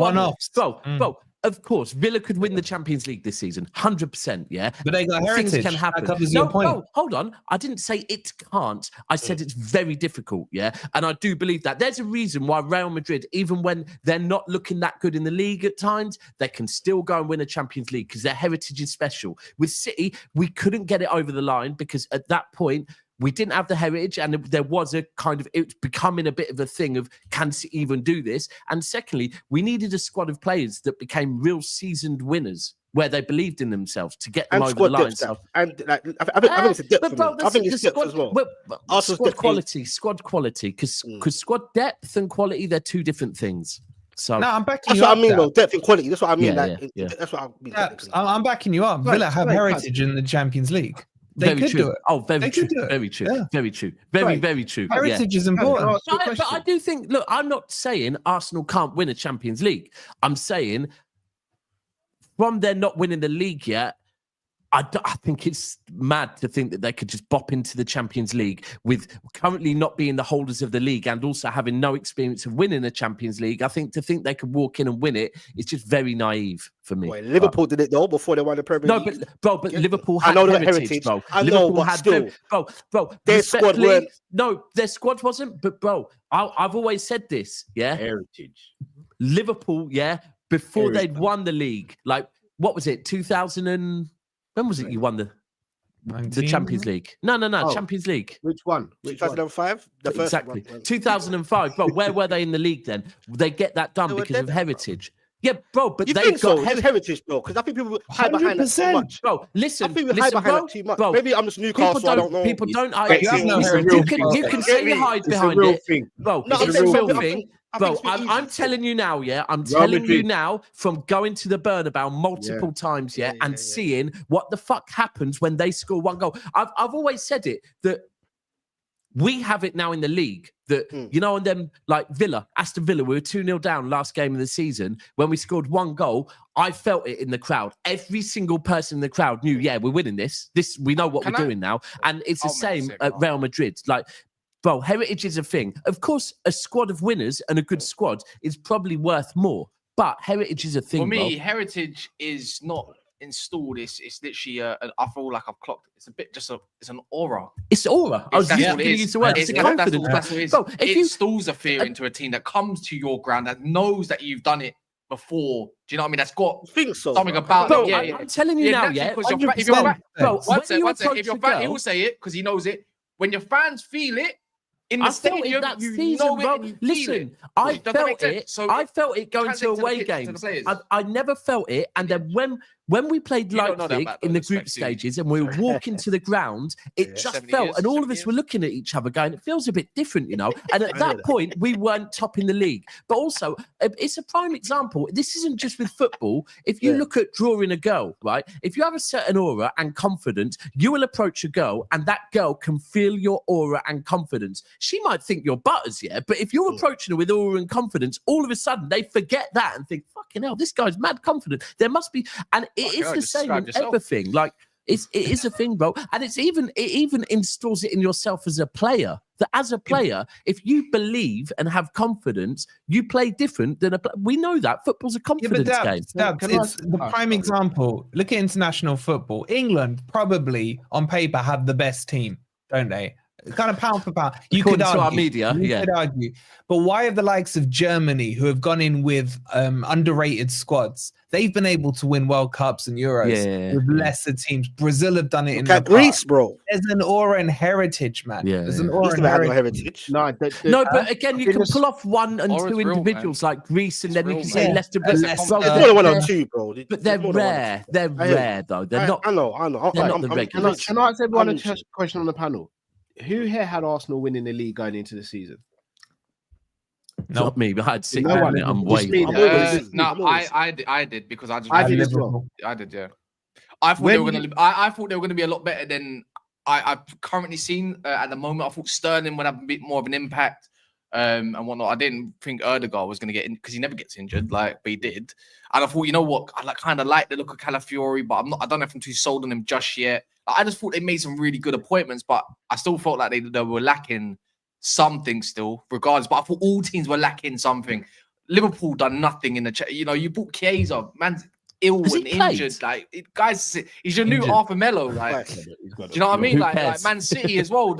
Bro, of course, Villa could win the Champions League this season, 100%. Yeah, but they got heritage. Things can happen. That covers your point. No, hold on. I didn't say it can't. I said it's very difficult. Yeah, and I do believe that there's a reason why Real Madrid, even when they're not looking that good in the league at times, they can still go and win a Champions League because their heritage is special. With City, we couldn't get it over the line because at that point, we didn't have the heritage, and there was a kind of, it's becoming a bit of a thing of, can City even do this? And secondly, we needed a squad of players that became real seasoned winners, where they believed in themselves to get them over the line. And I think it's a depth. I think it's depth as well. Squad quality, because squad depth and quality, they're two different things. So no, I'm backing you up. That's what I mean, though. Depth and quality. That's what I mean. That's what I mean. I'm backing you up. Villa have heritage in the Champions League. They could do it. Oh, very true. Very true. Yeah. Very true. Very true. Heritage is important. But I do think, look, I'm not saying Arsenal can't win a Champions League. I'm saying from their not winning the league yet, I think it's mad to think that they could just bop into the Champions League with currently not being the holders of the league and also having no experience of winning a Champions League. I think to think they could walk in and win it is just very naive for me. Boy, Liverpool did it though before they won the Premier League. But Liverpool had heritage, bro. I know, but still, bro. Their squad weren't. No, their squad wasn't. But bro, I've always said this. Yeah, heritage. Liverpool. Yeah, before they'd won the league, like what was it? 2000 and. When was it you won the Champions League? No, Champions League. Which one? 2005? The first exactly. one. 2005. Bro, where were they in the league then? They get that done because of heritage. Bro. Yeah, bro, but you they think got heritage, bro? Because I think people hide behind that too much. Bro, listen, I think we hide behind that too much. Bro, maybe I'm just Newcastle, I don't know. People don't hide. You can say you hide behind it. Bro, it's a real thing. Bro, I'm telling you now, I'm telling you now from going to the Bernabeu multiple times, and seeing what the fuck happens when they score one goal. I've always said it, that we have it now in the league that, and them like Aston Villa, we were 2-0 down last game of the season. When we scored one goal, I felt it in the crowd. Every single person in the crowd knew, we're winning this. We know what we're doing now. And it's the same at Real Madrid. Like, bro, heritage is a thing. Of course, a squad of winners and a good squad is probably worth more. But heritage is a thing. For me, heritage is not installed. It's literally I feel like I've clocked. It's a bit it's an aura. It's aura. I was just going to use the word. It's confidence. That's what it is. Bro, it installs a fear into a team that comes to your ground, that knows that you've done it before. Do you know what I mean? That's got something about it. I'm telling you now, if you're bro, if your fan, he will say it because he knows it. When your fans feel it in the stadium, that season, bro. Listen, I felt it. So I felt it going to away games. I never felt it, and then when when we played Leipzig in the group stages and we were walking to the ground, it just felt, and all of us were looking at each other going, it feels a bit different, you know? And at that point, we weren't top in the league. But also, it's a prime example. This isn't just with football. If you look at drawing a girl, right? If you have a certain aura and confidence, you will approach a girl and that girl can feel your aura and confidence. She might think you're butters, yeah? But if you're approaching her with aura and confidence, all of a sudden they forget that and think, fucking hell, this guy's mad confident. There must be... And it is the same in everything. Like it is a thing, bro. And it even installs it in yourself as a player. That as a player, if you believe and have confidence, you play different than we know that football's a confidence game. It's the prime example. Look at international football. England probably on paper have the best team, don't they? Kind of pound for pound. You could argue. Our media, could argue. But why have the likes of Germany, who have gone in with underrated squads, they've been able to win World Cups and Euros with lesser teams? Brazil have done it in the Greece, bro. There's an aura and heritage, man. There's an aura and heritage. No, but again, you can pull off one and two individuals like Greece, and then you can say Leicester. There's more than one or two, bro. But they're rare. They're rare, though. They're not. I know. They're not the regulars. Can I ask everyone a question on the panel? Who here had Arsenal winning the league going into the season? Not me, but I had City. I'm way. I did because I did as well. I did, yeah. I thought they were going to be a lot better than I've currently seen at the moment. I thought Sterling would have a bit more of an impact and whatnot. I didn't think Erdegaard was going to get in because he never gets injured, but he did. And I thought, you know what? I kind of like the look of Calafiori, but I don't know if I'm too sold on him just yet. I just thought they made some really good appointments, but I still felt like they were lacking something still, regardless. But I thought all teams were lacking something. Liverpool done nothing in the you bought Chiesa, man's ill and injured. Like, guys, he's your new Arthur Melo. Like, do you know what I mean? Like Man City as well.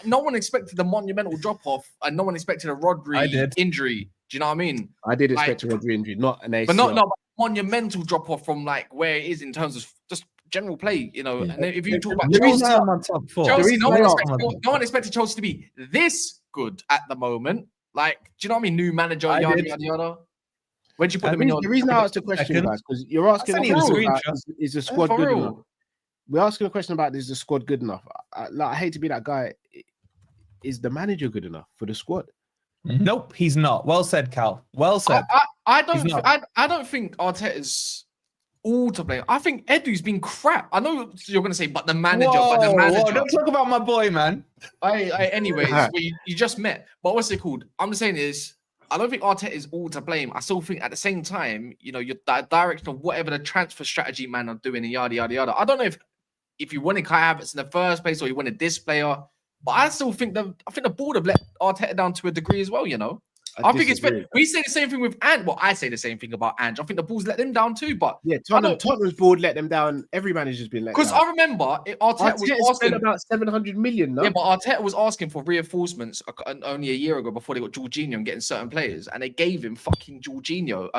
No one expected the monumental drop off, and no one expected a Rodri injury. Do you know what I mean? I did expect a Rodri injury, not an ACL. But not monumental drop off from like where it is in terms of just general play, you know. And if you talk about Chelsea, no one expected Chelsea to be this good at the moment. Like, do you know what I mean? New manager, yada. Where'd you put them in? The reason I asked the question, guys, because you're asking is the squad good enough? We're asking a question about is the squad good enough? I hate to be that guy. Is the manager good enough for the squad? Nope, he's not. Well said, Cal. Well said. I don't think Arteta's all to blame. I think Edu's been crap. I know you're going to say, but the manager, don't talk about my boy, man. Anyways, you just met. But what's it called? I'm just saying is, I don't think Arteta is all to blame. I still think at the same time, you know, your direction of whatever the transfer strategy man are doing and yada, yada, yada. I don't know if you wanted Kai Havertz in the first place or you wanted this player, but I still think the board have let Arteta down to a degree as well, you know. I think it's fair. We say the same thing with Ant. Well, I say the same thing about Ange. I think the Bulls let them down too. But yeah, Tottenham's board let them down. Every manager's been let down. Because I remember Arteta was asking about 700 million. No? Yeah, but Arteta was asking for reinforcements only a year ago before they got Jorginho and getting certain players, and they gave him fucking Jorginho.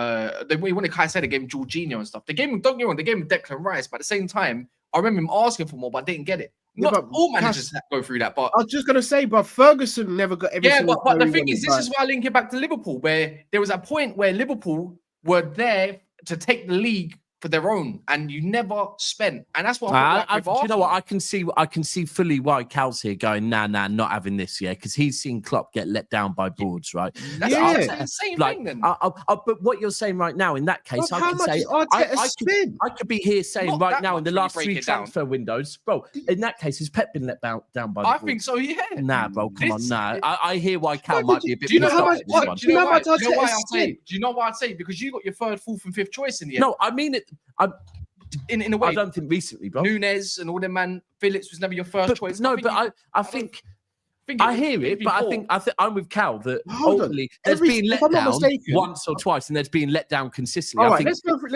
When Kai said they gave him Jorginho and stuff, they gave him. Don't get me wrong, they gave him Declan Rice, but at the same time, I remember him asking for more, but I didn't get it. Not all managers go through that, but I was just gonna say, but Ferguson never got everything. Yeah, but the thing is, this is why I link it back to Liverpool, where there was a point where Liverpool were there to take the league for their own, and you never spent, and that's what you know what I can see fully why Cal's here going, nah, not having this, yeah, because he's seen Klopp get let down by boards, right? That's the same thing then. But what you're saying right now, in that case, I can say I could be here saying right now in the last 3 transfer windows, bro. In that case, has Pep been let down by the board? I think so, yeah. Nah, bro, come on, nah. I hear why Cal might be a bit. Do you know why I'd say? Because you got your 3rd, 4th, and 5th choice in the end. No, I mean it. In a way, I don't think recently, bro. Nunez and all them, man. Phillips was never your first choice. No, but I think I hear it, but I think I'm with Cal that ultimately there's been let down once or twice, and there's been let down consistently. All right, let's go through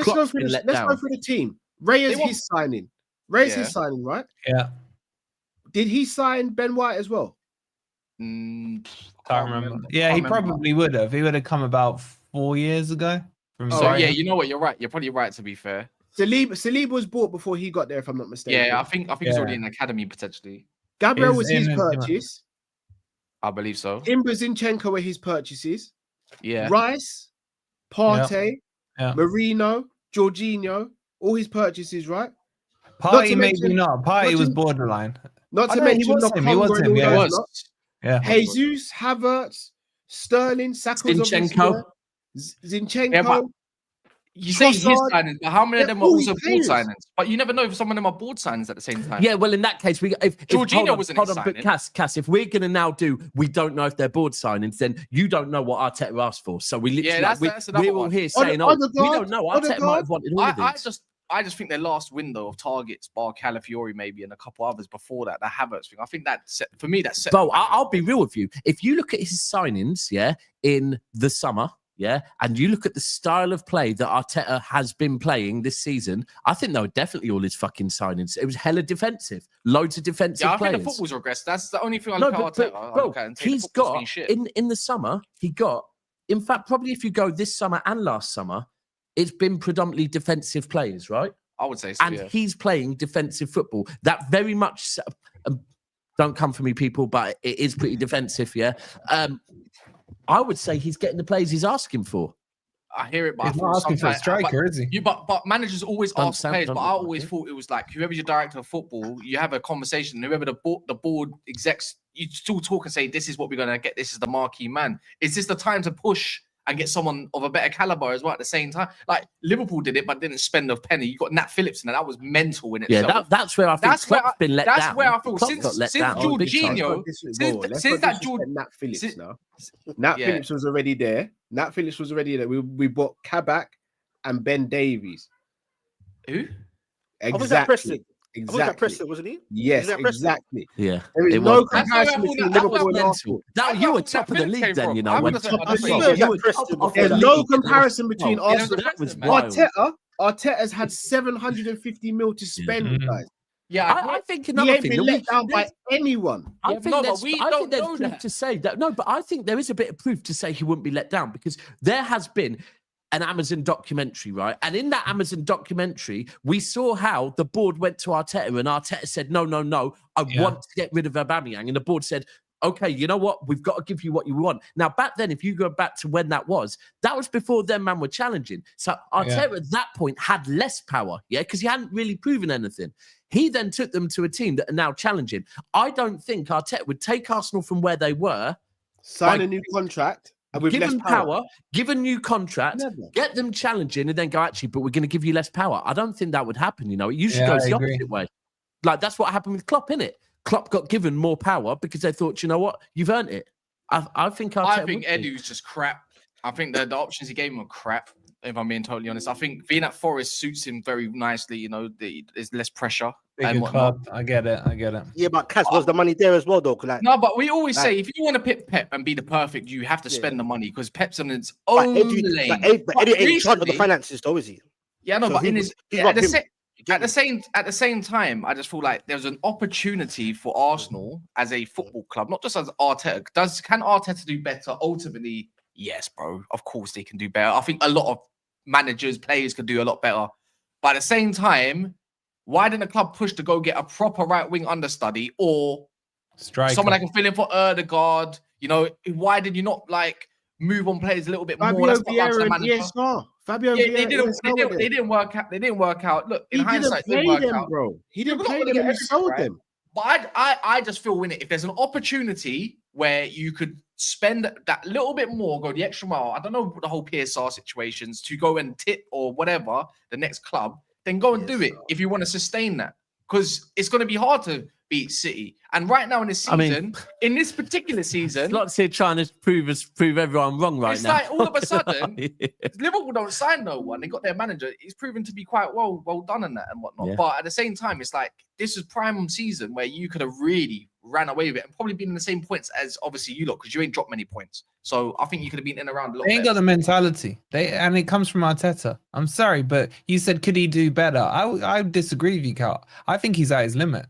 the team. Reyes his signing. His signing, right? Yeah. Did he sign Ben White as well? Can't remember. Yeah, he probably would have. He would have come about 4 years ago. Yeah, you know what? You're right. You're probably right, to be fair. Saliba was bought before he got there, if I'm not mistaken. Yeah, I think he's already in the academy potentially. Gabriel was his purchase. I believe so. Imber Zinchenko were his purchases. Yeah. Rice, Partey, Marino, Jorginho, all his purchases, right? Partey maybe not. Partey was borderline. Not to mention him. Yeah. Jesus, Havertz, Sterling, Saka's Zinchenko. Zinchenko. Yeah, but you say his signings, but how many of them are also board signings? But you never know if some of them are board signings at the same time. Yeah, well, in that case, if Jorginho wasn't but Cass, if we're going to now we don't know if they're board signings, then you don't know what Arteta asked for. So we literally, we're all here saying, we don't know. Arteta might have wanted all of this. I just think their last window of targets, bar Calafiori maybe, and a couple others before that, the Havertz thing. I think for me, that's set. Bro, I'll be real with you. If you look at his signings, in the summer, and you look at the style of play that Arteta has been playing this season, I think they were definitely all his fucking signings. It was hella defensive, loads of defensive players. I think the football's regressed. That's the only thing I look at Arteta. Bro, he's got in the summer. He got, in fact, probably if you go this summer and last summer, it's been predominantly defensive players, right? I would say so. And he's playing defensive football. That very much. Don't come for me, people, but it is pretty defensive. Yeah. I would say he's getting the players he's asking for. I hear it, but he's not asking for a striker, is he? But managers always ask players. But I always thought it was like whoever's your director of football, you have a conversation. Whoever the board execs, you still talk and say, "This is what we're gonna get. This is the marquee man." Is this the time to push and get someone of a better caliber as well at the same time? Like Liverpool did it, but didn't spend a penny. You got Nat Phillips, and that was mental in itself. Yeah, that's where I think Klopp's been let down. That's where I feel since Jorginho, since that Nat Phillips now. Nat Phillips was already there. We bought Kabak and Ben Davies. Who? Exactly. Was that Preston, wasn't he? Yes, exactly. Yeah. There is no comparison between Liverpool and Arsenal. You were top of the league then, you know. There's no comparison between Arsenal. Arteta's had 750 mil to spend, guys. Yeah, I think another thing. He ain't been let down by anyone. I think there's proof to say that. No, but I think there is a bit of proof to say he wouldn't be let down because there has been an Amazon documentary, right? And in that Amazon documentary, we saw how the board went to Arteta and Arteta said, no, I want to get rid of Aubameyang. And the board said, okay, you know what? We've got to give you what you want. Now, back then, if you go back to when that was before them man were challenging. So Arteta at that point had less power, because he hadn't really proven anything. He then took them to a team that are now challenging. I don't think Arteta would take Arsenal from where they were, sign a new contract, and with less power, give a new contract, get them challenging, and then go, actually, but we're going to give you less power. I don't think that would happen. You know, it usually goes the opposite way. Like, that's what happened with Klopp, innit? Klopp got given more power because they thought, you know what, you've earned it. I think Edu's just crap. I think the options he gave him were crap, if I'm being totally honest. I think being at Forest suits him very nicely. You know, there's less pressure. Bigger club. I get it. Yeah, but Cass, was the money there as well, though? No, but we always say if you want to pick Pep and be the perfect, you have to spend the money because Pep's on his own lane. But Eddie ain't in charge of the finances, though, is he? Yeah, no, so but at the same time, I just feel like there's an opportunity for Arsenal as a football club, not just as Arteta. Can Arteta do better? Ultimately, yes, bro. Of course they can do better. I think a lot of managers, players could do a lot better. But at the same time, why didn't the club push to go get a proper right wing understudy or striker, someone that can fill in for Erdegaard? You know, why did you not move on players a little bit more? Fabio Vieira, they didn't work out. They didn't work out. Look, in hindsight, they didn't play them, bro. He didn't play them and he sold them. But I just feel if there's an opportunity where you could spend that little bit more, go the extra mile. I don't know the whole PSR situations to go and tip or whatever the next club, then go and do it if you want to sustain that. Because it's going to be hard to beat City. And right now in this season, in this particular season, Slots here trying to prove everyone wrong now. It's like all of a sudden, Liverpool don't sign no one. They got their manager. He's proven to be quite well done in that and whatnot. Yeah. But at the same time, it's like this is prime season where you could have really ran away with it and probably been in the same points as obviously you lot because you ain't dropped many points. So I think you could have been in around a little bit. They ain't got the mentality. And it comes from Arteta. I'm sorry, but you said could he do better? I disagree with you, Carl. I think he's at his limit.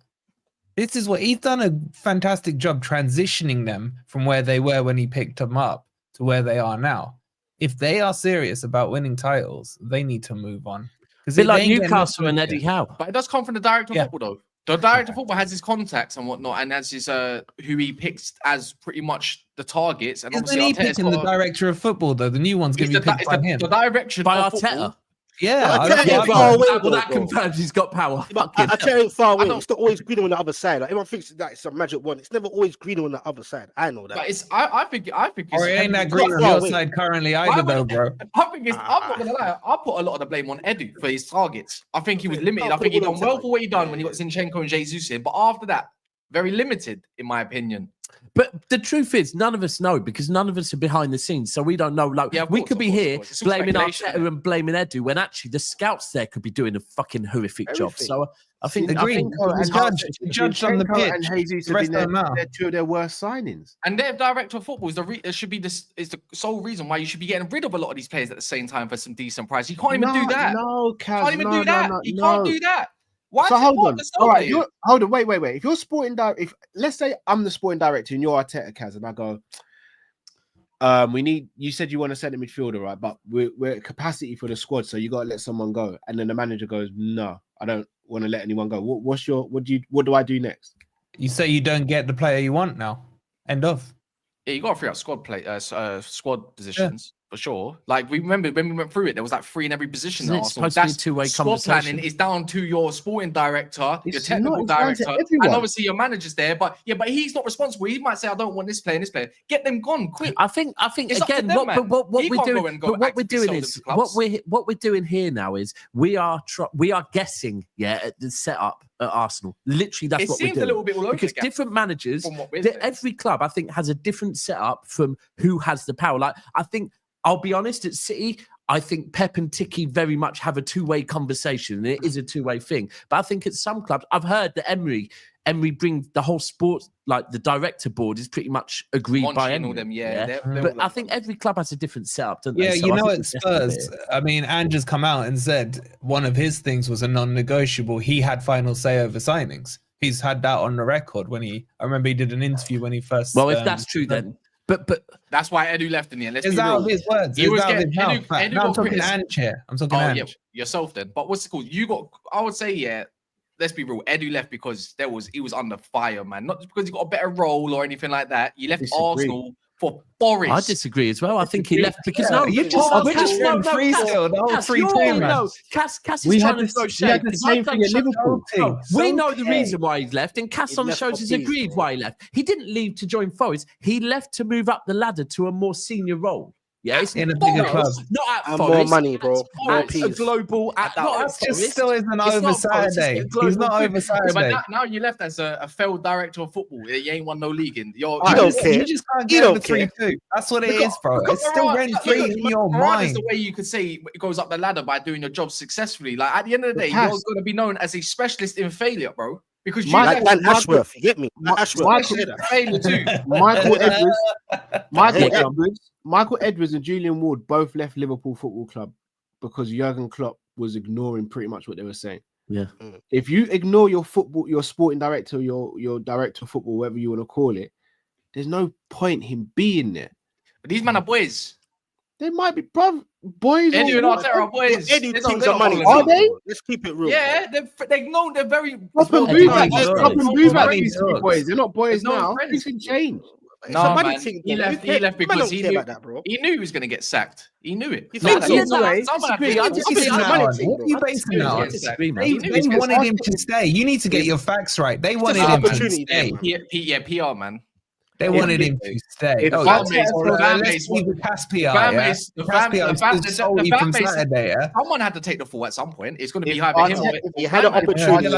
This is what he's done a fantastic job transitioning them from where they were when he picked them up to where they are now. If they are serious about winning titles, they need to move on. Because they're like Newcastle and Eddie Howe. But it does come from the director of football, though. The director of football has his contacts and whatnot, and has his who he picks as pretty much the targets. And isn't he picking the director of football though? The new one's going to be picked by him. The direction by Arteta. Yeah, that confirms he's got power. I tell you, far away. It's not always greener on the other side. Like, everyone thinks that it's a magic one. It's never always greener on the other side. I know that. But it's I think it's. Or it ain't that green on your side currently either, though, bro. I think it's. I'm not gonna lie. I put a lot of the blame on Edu for his targets. I think he was limited. I think he done well for what he done when he got Zinchenko and Jesus in. But after that, very limited, in my opinion. But the truth is, none of us know because none of us are behind the scenes, so we don't know. Like, we could be here blaming Arteta and blaming Edu when actually the scouts there could be doing a fucking horrific job. So I think judged on the pitch. And Jesus have been they're two of their worst signings. And their director of football should be the sole reason why you should be getting rid of a lot of these players at the same time for some decent price. You can't even do that. No, Kaz, can't even do that. You can't do that. Why so hold on. All right, hold on. Wait. If you're sporting if let's say I'm the sporting director and you're Arteta, Kaz, and I go, you said you want to send a midfielder, right? But we're at capacity for the squad, so you got to let someone go. And then the manager goes, no, I don't want to let anyone go. What do I do next? You say you don't get the player you want now. End of. Yeah, you got to free up squad positions. For sure. Like, we remember when we went through it, there was like 3 in every position. It's supposed to be a two-way squad planning is down to your sporting director, your technical director, and obviously your manager's there. But he's not responsible. He might say, I don't want this player and this player. Get them gone quick. I think again, what we're doing here now is we are guessing, at the setup at Arsenal. Literally, that's what we're doing. It seems a little bit all over because different managers, every club, I think, has a different setup from who has the power. Like, I think, I'll be honest, at City, I think Pep and Tiki very much have a two-way conversation, and it is a two-way thing. But I think at some clubs, I've heard that Emery brings the whole sport, like the director board is pretty much agreed by Emery. But I think every club has a different setup, don't they? Yeah, so at Spurs, I mean, Andrew's come out and said one of his things was a non-negotiable. He had final say over signings. He's had that on the record I remember he did an interview when he first. Well, if that's true, then. But that's why Edu left in the end. It's out of his words. He was getting Edu. I'm talking Ange here. I'm talking Ange. Yeah, yourself then. But what's it called? I would say, let's be real. Edu left because he was under fire, man. Not because he got a better role or anything like that. He left Arsenal for Boris. I disagree as well. I think he left because we're just going free still. The whole 3-2, man. Cass is trying to throw shade. The same thing at Liverpool. We know the reason why he's left, and Cass on the shows has agreed why he left. He didn't leave to join Forest. He left to move up the ladder to a more senior role. Yeah, it's in a bigger club. Not at Forest. More money, bro. More peace. A global. Still isn't over Saturday. He's not over Saturday. But now you left as a failed director of football. You ain't won no league in. You just can't get over 3-2. That's what it is, bro. It's still rent-free in your mind. Is the way you could say it goes up the ladder by doing your job successfully. Like, at the end of the day, you're going to be known as a specialist in failure, bro. Because you like Ashworth, you get me? Michael Edwards and Julian Ward both left Liverpool Football Club because Jurgen Klopp was ignoring pretty much what they were saying. Yeah. If you ignore your sporting director, your director of football, whatever you want to call it, there's no point him being there. But these men are boys. They might be boys. Edu and Arteta are boys. Edu thinks of money. Are they? Let's keep it real. Yeah, they're known. They're very. They're not boys now. Everything changed. No, man. He left because he knew he was going to get sacked. He knew it. What are you basing that on? They wanted him to stay. You need to get your facts right. They wanted him to stay. Yeah, PR, man. They wanted him to stay. Let's leave the Cass PR. Someone had to take the fall at some point. It's going to be high for him. He had an opportunity.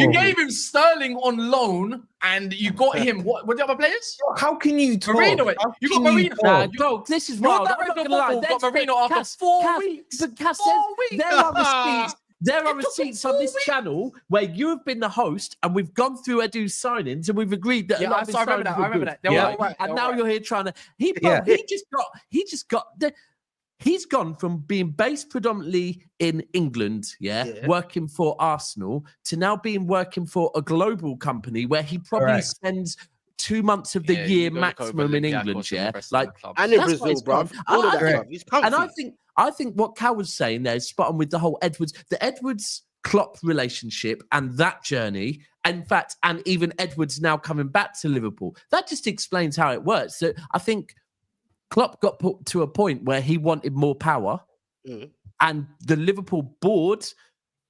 You gave him Sterling on loan, and you got him. What the other players? How can you talk? Marino. You got Marino. This is wild. I'm not going to lie. Got Marino after 4 weeks. But Cass said there are receipts. There are receipts on this channel where you have been the host and we've gone through Edu's signings and we've agreed that. I remember that. And now you're here trying to. He's gone from being based predominantly in England, working for Arsenal, to now working for a global company where he probably spends 2 months of the year maximum in England, and in Brazil, bro. And I think what Cal was saying there is spot on with the whole Edwards Klopp relationship and that journey. In fact, and even Edwards now coming back to Liverpool. That just explains how it works. So I think Klopp got put to a point where he wanted more power. And the Liverpool board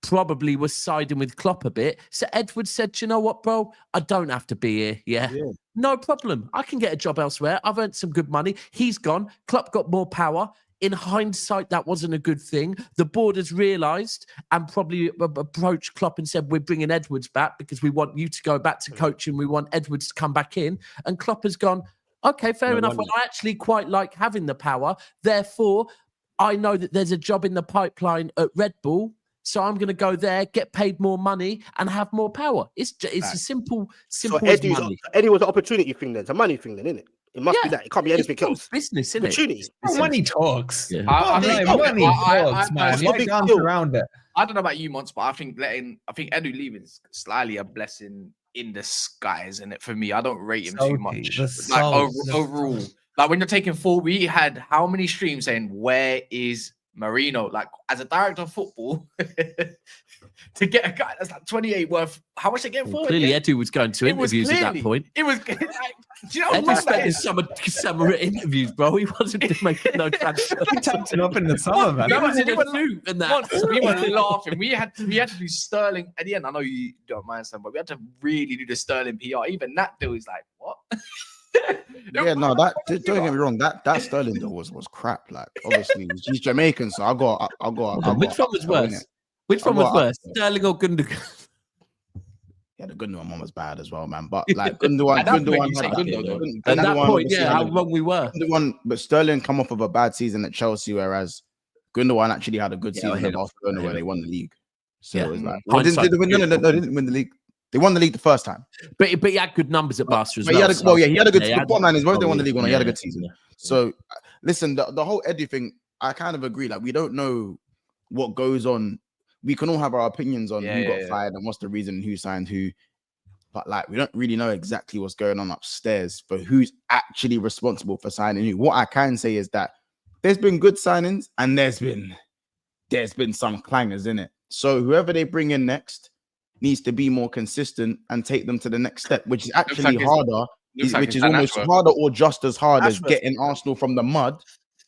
probably was siding with Klopp a bit. So Edwards said, you know what, bro? I don't have to be here. Yeah. No problem. I can get a job elsewhere. I've earned some good money. He's gone. Klopp got more power. In hindsight, that wasn't a good thing. The board has realised and probably approached Klopp and said, we're bringing Edwards back because we want you to go back to coaching. We want Edwards to come back in. And Klopp has gone, okay, fair enough. Well, I actually quite like having the power. Therefore, I know that there's a job in the pipeline at Red Bull. So I'm going to go there, get paid more money, and have more power. It's a simple so as money. Eddie was an opportunity thing then. It's a money thing then, isn't it? It must be that. It can't be anything else. Business, isn't it? Money talks. Yeah. Money talks, man. You dance around it. I don't know about you, Mons, but I think Edu leaving is slightly a blessing in disguise, isn't it? For me, I don't rate him too much. Like overall, like when you're taking 4, we had how many streams saying where is Marino? Like as a director of football, to get a guy that's like 28 worth, how much they get for? Clearly, Edu was going to interviews at that point. It was like, do you know Edu spent his summer interviews, bro. He wasn't just making no transfer. He tapped it up in the summer, man. He was in a suit and that. We were laughing. We had to do Sterling at the end. I know you don't mind, son, but we had to really do the Sterling PR. Even that deal is like, what? Yeah, no, that don't get me wrong. That Sterling deal was crap. Like, obviously, he's Jamaican, so I got. Which one was worse? Which one was worse, Sterling or Gundogan? Yeah, the Gundogan one was bad as well, man. But like Gundogan at that point, how wrong we were. But Sterling come off of a bad season at Chelsea, whereas Gundogan actually had a good season at Barcelona where they won the league. So it was like, no, they didn't win the league. They won the league the first time, but he had good numbers at Barcelona. He had a good. The bottom line is whether they won the league or not, he had a good season. So listen, the whole Eddie thing, I kind of agree. Like we don't know what goes on. We can all have our opinions on who got fired and what's the reason, who signed who, but like we don't really know exactly what's going on upstairs for who's actually responsible for signing who. What I can say is that there's been good signings and there's been some clangers in it. So whoever they bring in next needs to be more consistent and take them to the next step, which is actually harder, which is almost harder or just as hard as getting Arsenal from the mud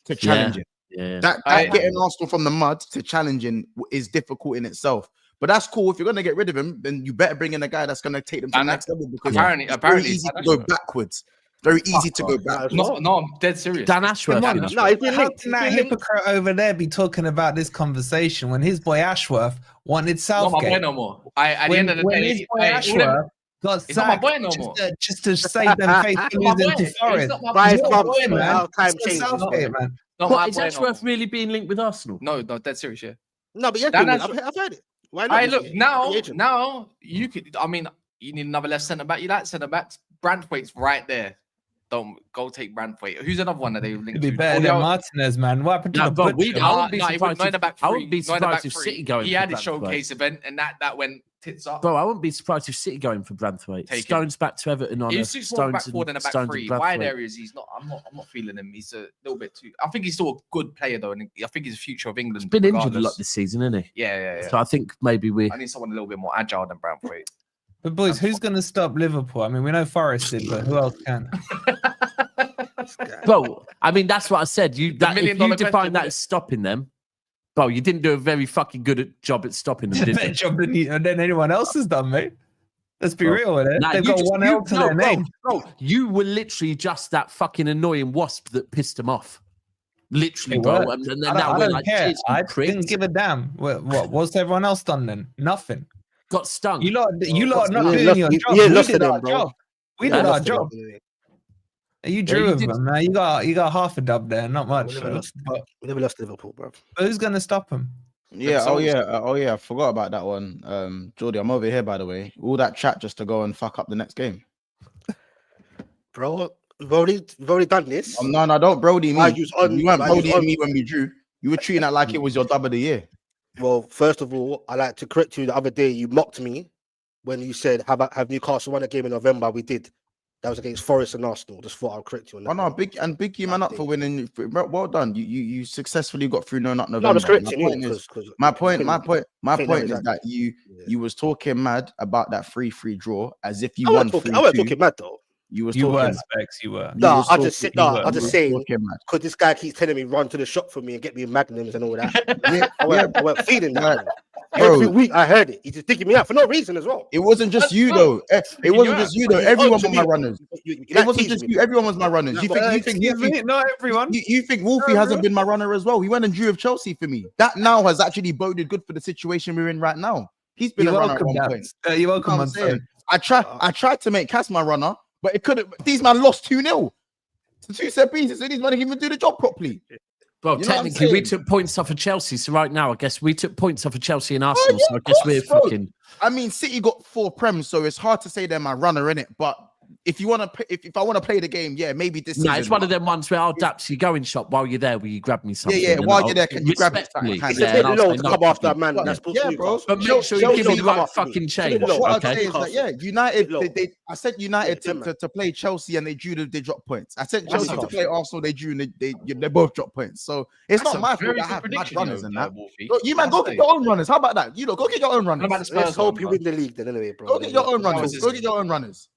to challenge it. Yeah. That getting Arsenal from the mud to challenging is difficult in itself. But that's cool. If you're going to get rid of him, then you better bring in a guy that's going to take them to the next level, because it's very easy to go backwards. Very easy to go back. No, I'm dead serious. Dan Ashworth. How can that hypocrite over there be talking about this conversation when his boy Ashworth wanted Southgate? Not my boy no more. At the end of the day, his boy Ashworth got sacked, not my boy no more. Just to save them face to Forest. Southgate, man. What, is Ashworth really being linked with Arsenal? No, dead serious. Yeah. No, but I've heard it. Why not? Look, now you could. I mean, you need another left centre back. You like centre backs? Brandthwaite's right there. Don't go take Brandthwaite. Who's another one that they linked to? Be better than Martinez, man. What happened to the butcher? I wouldn't be surprised if City going. He had a showcase event, and that went tits up. Bro, I wouldn't be surprised if City going for Brandthwaite. Stones back to Everton on He's 6 more back 4 than a back 3. Wide areas, he's not. I'm not feeling him. He's a little bit too. I think he's still a good player though, and I think he's the future of England. He's been injured a lot this season, isn't he? Yeah. So I think maybe I need someone a little bit more agile than Brandthwaite. But boys, who's going to stop Liverpool? I mean, we know Forest did, but who else can? Bro, I mean, that's what I said. If you define that as stopping them, bro, you didn't do a very fucking good job at stopping them, did you? Job than anyone else has done, mate. Let's be real with it. They've got one L to their name. Bro, you were literally just that fucking annoying wasp that pissed them off. Literally, bro. And then now we're like, I didn't give a damn. What's everyone else done then? Nothing. Got stung. You lot not doing your job. We did our job. You drew of them, man. You got half a dub there, not much. We never lost Liverpool, bro. But who's gonna stop him? Yeah. Oh yeah. I forgot about that one. Jordy, I'm over here, by the way. All that chat just to go and fuck up the next game, bro. We've already done this. No, don't Brody me. You weren't Brody me when we drew. You were treating that like it was your dub of the year. Well, first of all, I like to correct you. The other day, you mocked me when you said, "Have Newcastle won a game in November?" We did. That was against Forest and Arsenal. Just thought I'll correct you on that. Oh no, big you man up for winning. Well done. You successfully got through November. No, I was correcting you. My point is that you was talking mad about that 3-3 draw as if you won. I wasn't talking mad though. You were Specs. You were. No, I just saying because this guy keeps telling me run to the shop for me and get me magnums and all that. I weren't feeling that. Every week I heard it. He's just digging me out for no reason as well. It wasn't just you though. It wasn't just you though. Everyone was my runners. It wasn't just you. Everyone was my runners. You think Wolfie? Not everyone. You think Wolfie hasn't been my runner as well? He went and drew with Chelsea for me. That now has actually boded good for the situation we're in right now. He's been a runner at one point. You're welcome. I tried to make Cass my runner, but it couldn't. These man lost 2-0 to 2 set pieces, so these man didn't even do the job properly. Well, technically, we took points off of Chelsea, so right now, I guess we took points off of Chelsea and Arsenal. So I guess we're fucking. I mean, City got 4 prems, so it's hard to say they're my runner, innit? But if you want to, if I want to play the game, yeah, maybe this. No, it's one of them ones where I'll daps you go in shop while you're there. Will you grab me something? Yeah. While you're there, can you grab me something? It's a bit low to come after that man. That's bro. But make sure you give me the right fucking change. What I'd say is that, United. I said United to play Chelsea and they drew. They dropped points. I said Chelsea to play Arsenal. They drew and they both dropped points. So it's not my fault. I have mad runners in that. You man, go get your own runners. How about that? Go get your own runners. Let's hope you win the league then, anyway, bro. Go get your own runners. Go get your own runners.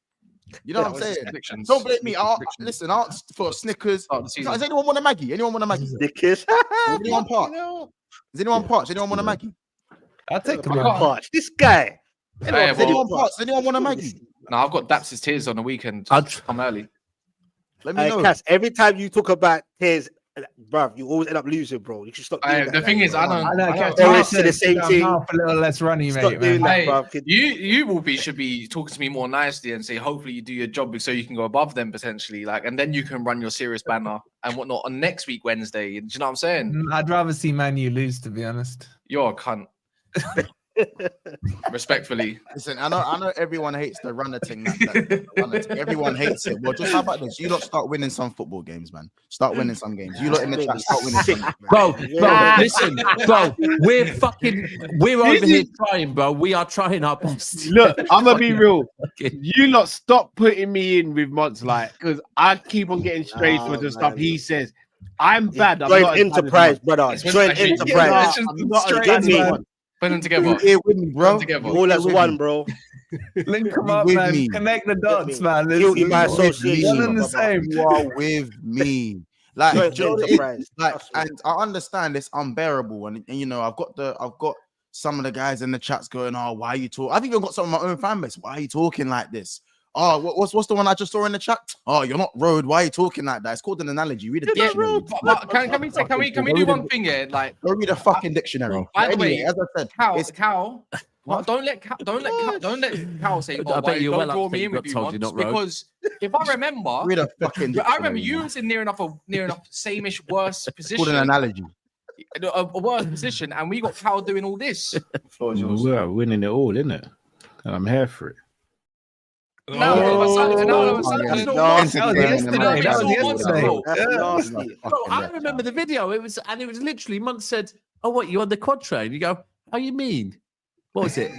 You know what I'm saying? Don't blame me. Listen, I'll for Snickers. Does anyone want a Maggie? Anyone want a Maggie? Snickers. Anyone parched? Is anyone parched? Anyone want a Maggie? I'll take a parched. This guy. Anyone parched? Anyone want a Maggie? No, I've got Daps' tears on the weekend. I'll come early. Let me know. Cass, every time you talk about tears, bruv, you always end up losing, bro. You should stop doing that. The thing is, I know. Always say the same thing. A little less runny, stop doing that, bruv. You should be talking to me more nicely and say, hopefully you do your job so you can go above them potentially, and then you can run your serious banner and whatnot on next week Wednesday. Do you know what I'm saying? I'd rather see Man U lose, to be honest. You're a cunt. Respectfully. Listen, I know everyone hates the runner thing. Everyone hates it. Well, just how about this? You lot start winning some football games, man. Start winning some games. You lot in the chat start winning some. Bro, listen, bro. We're over here trying, bro. We are trying our best. Look, I'm gonna be real. You lot stop putting me in with mods, because I keep on getting straight for the stuff he says. I'm bad. Join Enterprise, brother. Join Enterprise. I'm not a bad one. Put them together. Here with me, bro. All as one, bro. Link them up, man. Me. Connect the dots, man. Guilty by association. One and the same. You are with me. And I understand it's unbearable, and I've got some of the guys in the chats going, "Oh, why are you talking?" I've even got some of my own fan base. Why are you talking like this? Oh, what's the one I just saw in the chat? Oh, you're not road. Why are you talking like that? It's called an analogy. Read a dictionary. Can we do one thing here? Go read a fucking dictionary. By the way, as I said, Cow. Don't let Cow say, "Oh, why you don't draw me in with you once?" Because if I remember, read a fucking dictionary. I remember you was in near enough same-ish worse position. Called an analogy. A worse position, and we got Cow doing all this. We're winning it all, isn't it? And I'm here for it. Bro, I remember the video. It was literally Monk said, "Oh, what, you on the quad train?" You go, "Oh, you mean? What was it?"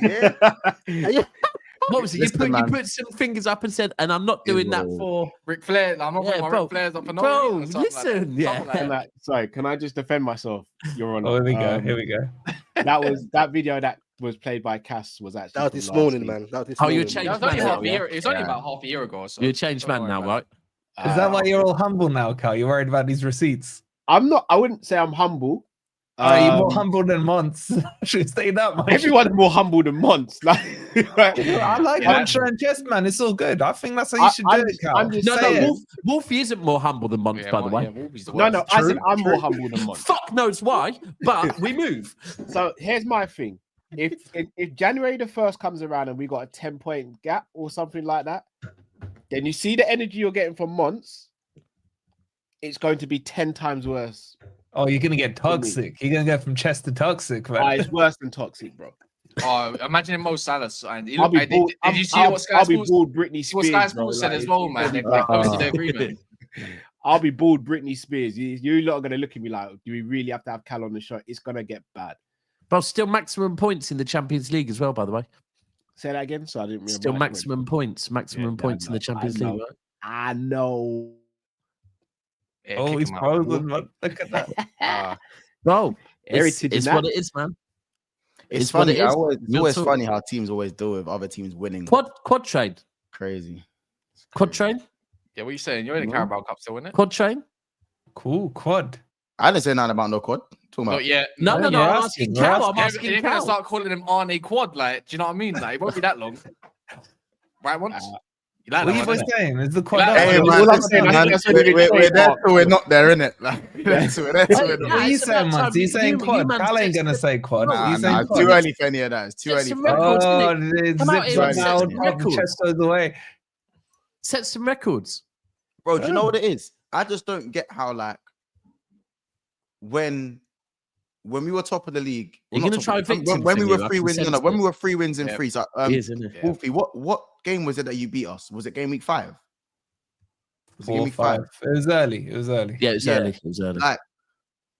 What was it? You put some fingers up and said, "And I'm not doing that for Ric Flair. I'm not putting my Ric Flairs up for no reason." Listen, sorry, can I just defend myself? You're on. Oh, here we go. That video that was played by Cass was actually that was this morning, man. You changed man now? It's only about half a year ago. So you're a changed man now, right? Is that why you're all humble now, Carl? You're worried about these receipts? I'm not. I wouldn't say I'm humble. You're more humble than Monts. Should say that much. Everyone's more humble than Monts. I like Montra and Chest, man. It's all good. I think that's how you should do it, Carl. No, Wolfie isn't more humble than Monts, by the way. No, I said I'm more humble than Monts. Fuck knows why, but we move. So here's my thing. If January the 1st comes around and we got a 10-point gap or something like that, then you see the energy you're getting from Monts, it's going to be 10 times worse. Oh, you're gonna get toxic. You're gonna go from chest to toxic, man. It's worse than toxic, bro. Oh, imagine Mo Salah. And I'll be bored. Did you see what Sky Sports said as well, man? They're close to the agreement. I'll be bored. Britney Spears. You lot are gonna look at me like, do we really have to have Cal on the show? It's gonna get bad. But still maximum points in the Champions League as well, by the way. Say that again. So I didn't remember. Still maximum points in the Champions League. Right? I know. Yeah, he's frozen. Look at that. Bro, it's what it is, man. It's funny. It's always funny how teams always deal with other teams winning. Quad trade. Crazy. Quad train? Yeah, what are you saying? You're in the Carabao Cup still, isn't it? Quad train? Cool, quad. I didn't say nothing about no quad. Not yet. No, I'm asking Cal. I'm asking You're going Cal. to start calling him Arne Quad, like, do you know what I mean? Like, it won't be that long. Right, once? You like what are you saying? Is the quad? Hey, man, all I'm saying, we're there till we're not there, innit? Like, we're there till we're not. What are you saying, man? Are you saying quad? Cal ain't going to say quad. Nah, too early for any of that. It's too early for it zips up now. The chest goes away. Set some records. Bro, do you know what it is? I just don't get how, like, when we were top of the league, you're going to try when we were 3 wins, when we were 3 wins in 3. So, Wolfie, what game was it that you beat us? Was it game week 5? Was it game week 5? It was early. Yeah, it was early. It was early. Like,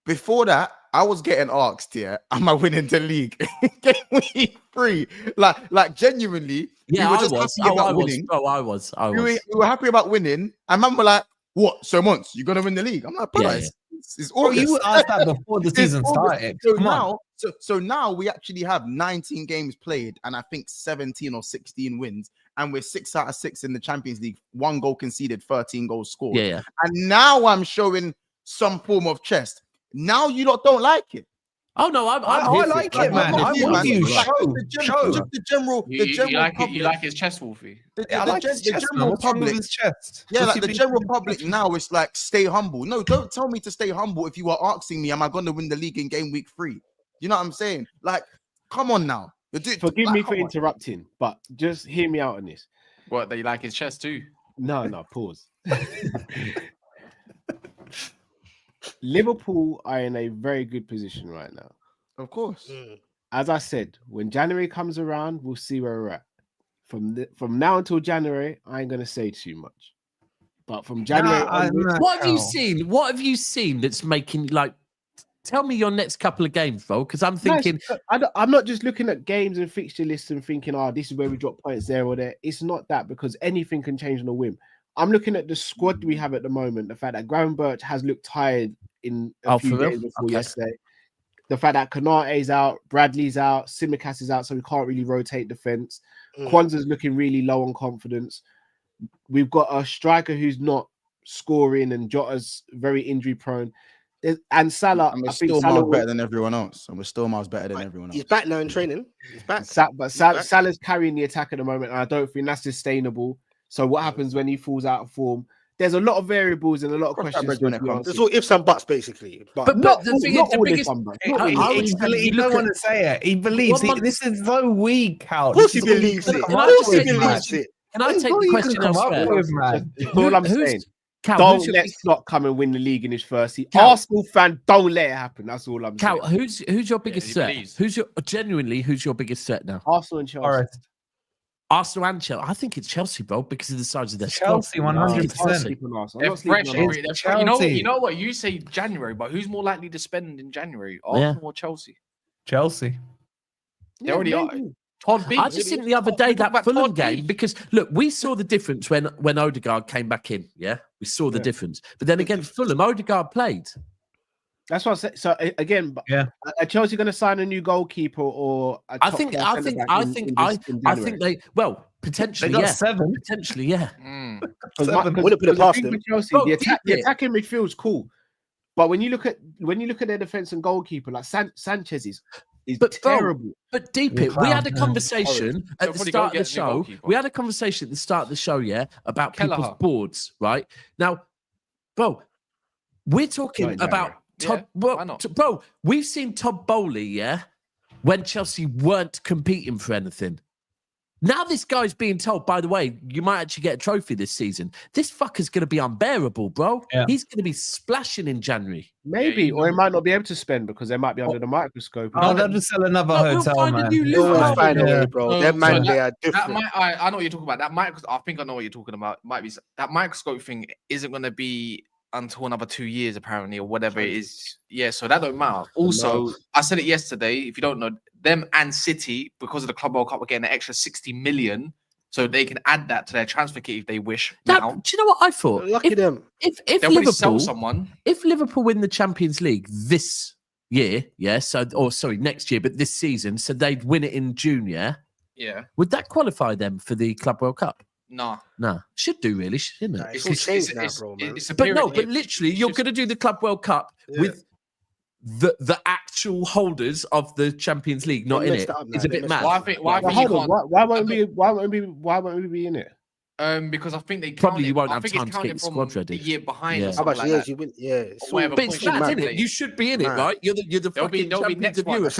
before that, I was getting asked, am I winning the league? Game week 3. Like genuinely, yeah, we were just happy about winning. I was. We were happy about winning. And man were like, what? So once you're gonna win the league? I'm like, bro, it's August. You asked that before the season started. So now we actually have 19 games played, and I think 17 or 16 wins, and we're 6 out of 6 in the Champions League. 1 goal conceded, 13 goals scored. Yeah. And now I'm showing some form of chest. Now you lot don't like it. Oh no, I like it, man. I want you show. Just the general. You like his chest, Wolfie. I like his general public. His chest. Yeah, like the general public now is like, stay humble. No, don't tell me to stay humble if you are asking me, am I going to win the league in game week 3? You know what I'm saying? Like, come on now. Forgive me for interrupting, but just hear me out on this. What, that you like his chest too? No, pause. Liverpool are in a very good position right now. Of course. As I said, when January comes around, we'll see where we're at. From now until January, I ain't going to say too much. But from January onwards, what have you seen? What have you seen that's making, like, tell me your next couple of games, bro, because I'm thinking... I'm not just looking at games and fixture lists and thinking, this is where we drop points there or there. It's not that, because anything can change on a whim. I'm looking at the squad we have at the moment. The fact that Graham Birch has looked tired in a few games before yesterday. The fact that Konate's out, Bradley's out, Tsimikas is out, so we can't really rotate defense. Kwanzaa's looking really low on confidence. We've got a striker who's not scoring, and Jota's very injury prone. And Salah, and we're still miles better than everyone else. And we're still miles better than everyone else. He's back now in training. He's back. Salah's carrying the attack at the moment, and I don't think that's sustainable. So what happens when he falls out of form? There's a lot of variables and a lot of questions. There's all ifs and buts, basically. But the thing is, the biggest... He don't want to say it. He believes this is so weak, Cal. Of course he believes it. Can I take the question elsewhere? All I'm saying, don't let Slot come and win the league in his first season. Arsenal fan, don't let it happen. That's all I'm saying. Cal, who's your biggest threat? Who's your biggest threat now? Arsenal and Chelsea. Arsenal and Chelsea. I think it's Chelsea, bro, because of the size of their Chelsea, 100%. They're fresh. You know what? You say January, but who's more likely to spend in January, Arsenal or Chelsea? Chelsea. They already are. I just think the other day that Fulham game, because look, we saw the difference when Odegaard came back in. Yeah, we saw the difference. But then against Fulham, Odegaard played. That's what I said. So again, are Chelsea going to sign a new goalkeeper or? I think they potentially they got 7. Potentially, yeah. Wouldn't put it past them. Chelsea, the attacking midfield's cool, but when you look at their defense and goalkeeper, like Sanchez is terrible. But deep it, we had a conversation at the start of the show. We had a conversation at the start of the show, about people's boards, right? Now, bro, we're talking about Todd. Bro, we've seen Todd Bowley, when Chelsea weren't competing for anything. Now this guy's being told, by the way, you might actually get a trophy this season. This fucker's going to be unbearable, bro. Yeah. He's going to be splashing in January. Maybe, or he might not be able to spend because they might be under the microscope. Oh, they'll just sell another hotel, man. Bro. They are different. I know what you're talking about. I think I know what you're talking about. Might be that microscope thing isn't going to be until another 2 years, apparently, or whatever it is. Yeah, so that don't matter. Also, I said it yesterday. If you don't know, them and City, because of the Club World Cup, are getting an extra 60 million, so they can add that to their transfer kit if they wish. Now, do you know what I thought? Lucky them. If Liverpool sell someone, if Liverpool win the Champions League this year, next year, but this season, so they'd win it in June, yeah, would that qualify them for the Club World Cup? Nah. Should do really, shouldn't it? But literally, you're going to do the Club World Cup with the actual holders of the Champions League not in it. It's a bit mad. Why won't we be in it? Because I think they probably you won't have time to get your squad ready. The year behind, how much years you win? Yeah, but it's mad, isn't it? You should be in it, right? You're the fucking champions of Europe.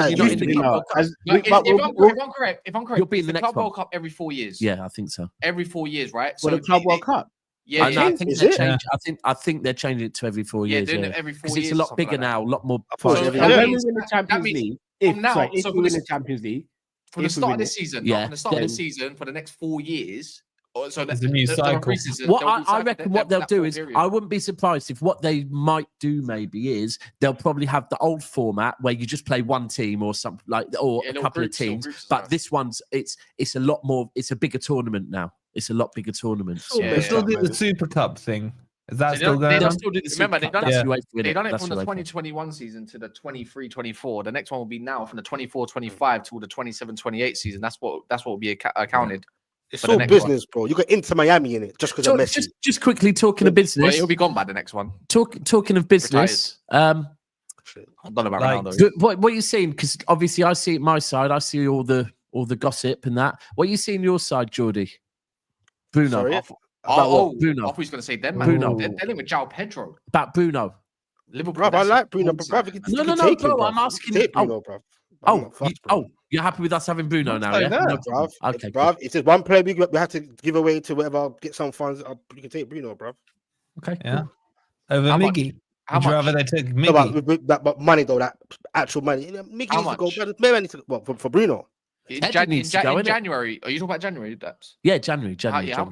If I'm correct, you'll be in the next Club World Cup every 4 years. Yeah, I think so. Every 4 years, right? So the Club World Cup. Yeah, I think they're changing it to every 4 years. Yeah, doing it every 4 years. Because it's a lot bigger now, a lot more. When we win the Champions League, if we win the Champions League, for the start of the season, from the start of the season for the next 4 years. So there's a new cycle. What I reckon what they'll do is, I wouldn't be surprised if what they might do maybe is they'll probably have the old format where you just play one team or something like, or a couple of teams. But this one's it's a lot more. It's a bigger tournament now. It's a lot bigger tournament. They still do the Super Cup thing. Is that still going on? Remember, they've done it from the 2021 season to the 23-24. The next one will be now from the 24-25 to the 27-28 season. That's what will be accounted. It's all business, bro. You got Inter Miami in it just because of Messi. Just quickly talking of business. Well, he'll be gone by the next one. Talking of business. I don't know about Ronaldo. What are you seeing? Because obviously I see it my side. I see all the gossip and that. What are you seeing your side, Geordie? Bruno. Sorry? Bruno. I thought he was going to say them. Bruno. They're dealing with João Pedro. About Bruno. Liverpool. Bro, I like Bruno. No, bro. I'm asking. Bro. You're happy with us having Bruno now, yeah? No, bruv. Okay, bruv. If there's one player we have to give away to whatever, get some funds, you can take Bruno, bruv. Okay, yeah. Over Miggy. Would you rather they took Miggy? No, but money though, that actual money. Miggy needs to go. Maybe I need to for Bruno. In January. Are you talking about January, Daps? Yeah, January.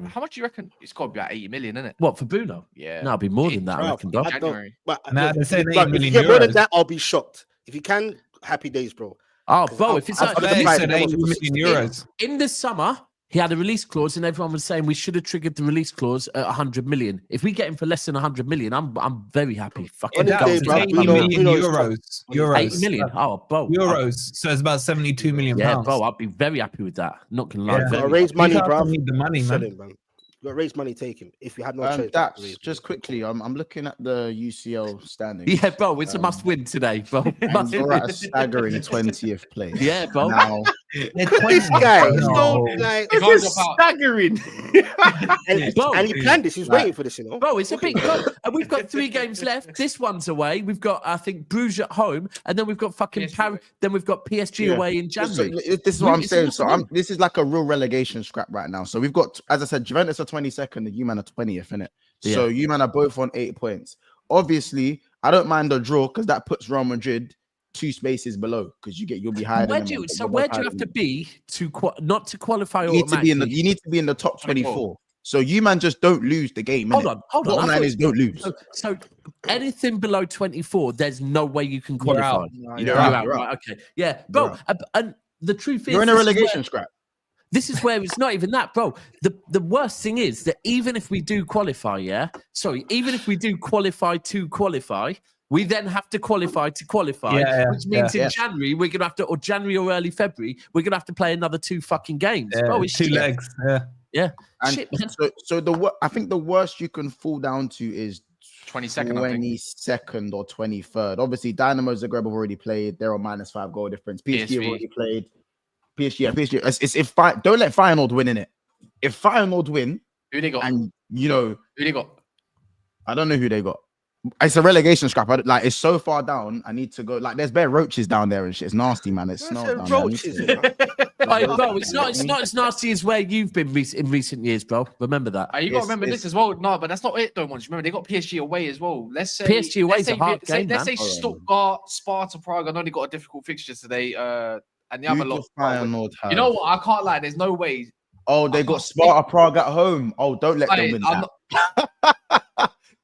How much do you reckon? It's got to be about 80 million, isn't it? What, for Bruno? Yeah. No, it'll be more than that, I reckon, dog. January. They're saying 80 million euros. If you get more than that, I'll be shocked. If you can, happy days, bro. Oh, bro, if it's like €80 million. In the summer, he had a release clause, and everyone was saying we should have triggered the release clause at 100 million. If we get him for less than 100 million, I'm very happy. Fucking 80 million euros. 80 million. Oh, bro. Euros. So it's about 72 million pounds. Yeah, bro, I'd be very happy with that. Not gonna lie. Gotta raise money, bro. Need the money, man. You got to raise money, take him. If you have no choice. That's just quickly. I'm looking at the UCL standings. Yeah, bro, it's a must-win today, bro. We're at a staggering 20th place. Yeah, bro. Now, this guy. It's staggering. and he planned this. He's waiting for this, you know. Bro, it's a big. And we've got 3 games left. This one's away. We've got, I think, Bruges at home, and then we've got fucking Paris. Then we've got PSG away in January. So, this is what I'm saying. So this is like a real relegation scrap right now. So we've got, as I said, Juventus are 22nd, and you man are 20th, innit? Yeah. So you man are both on 8 points. Obviously, I don't mind the draw because that puts Real Madrid 2 spaces below because you'll be higher. Where do you have to be to not to qualify? You need to be in the top 24. So you man just don't lose the game. Hold on. Bottom line is don't lose. So anything below 24, there's no way you can qualify. You're out. Right. Okay. Yeah, bro. And the truth is, you're in a relegation scrap. This is where it's not even that, bro. The worst thing is that even if we do qualify, even if we do qualify to qualify, we then have to qualify to qualify, which means in January, we're going to have to, or January or early February, we're going to have to play another 2 fucking games. Yeah, bro, it's 2 legs. Yeah. And shit, I think the worst you can fall down to is 22nd or 23rd. Obviously, Dynamo Zagreb have already played. They're on -5 goal difference. PSG have already played. PSG. Don't let Feyenoord win in it. If Feyenoord win, who they got? And who they got? I don't know who they got. It's a relegation scrap. It's so far down. I need to go. Like, there's bare roaches down there and shit. It's nasty, man. It's not roaches. Bro, it's not as nasty as where you've been in recent years, bro. Remember that. You got to remember this as well. No, but that's not it, though. Once remember, they got PSG away as well. Let's say PSG away is a hard game. Let's say Stuttgart, Sparta Prague. I know they got a difficult fixture today. And the other lot. You know what? I can't lie. There's no way. Oh, they got Sparta Prague at home. Oh, don't let them win that.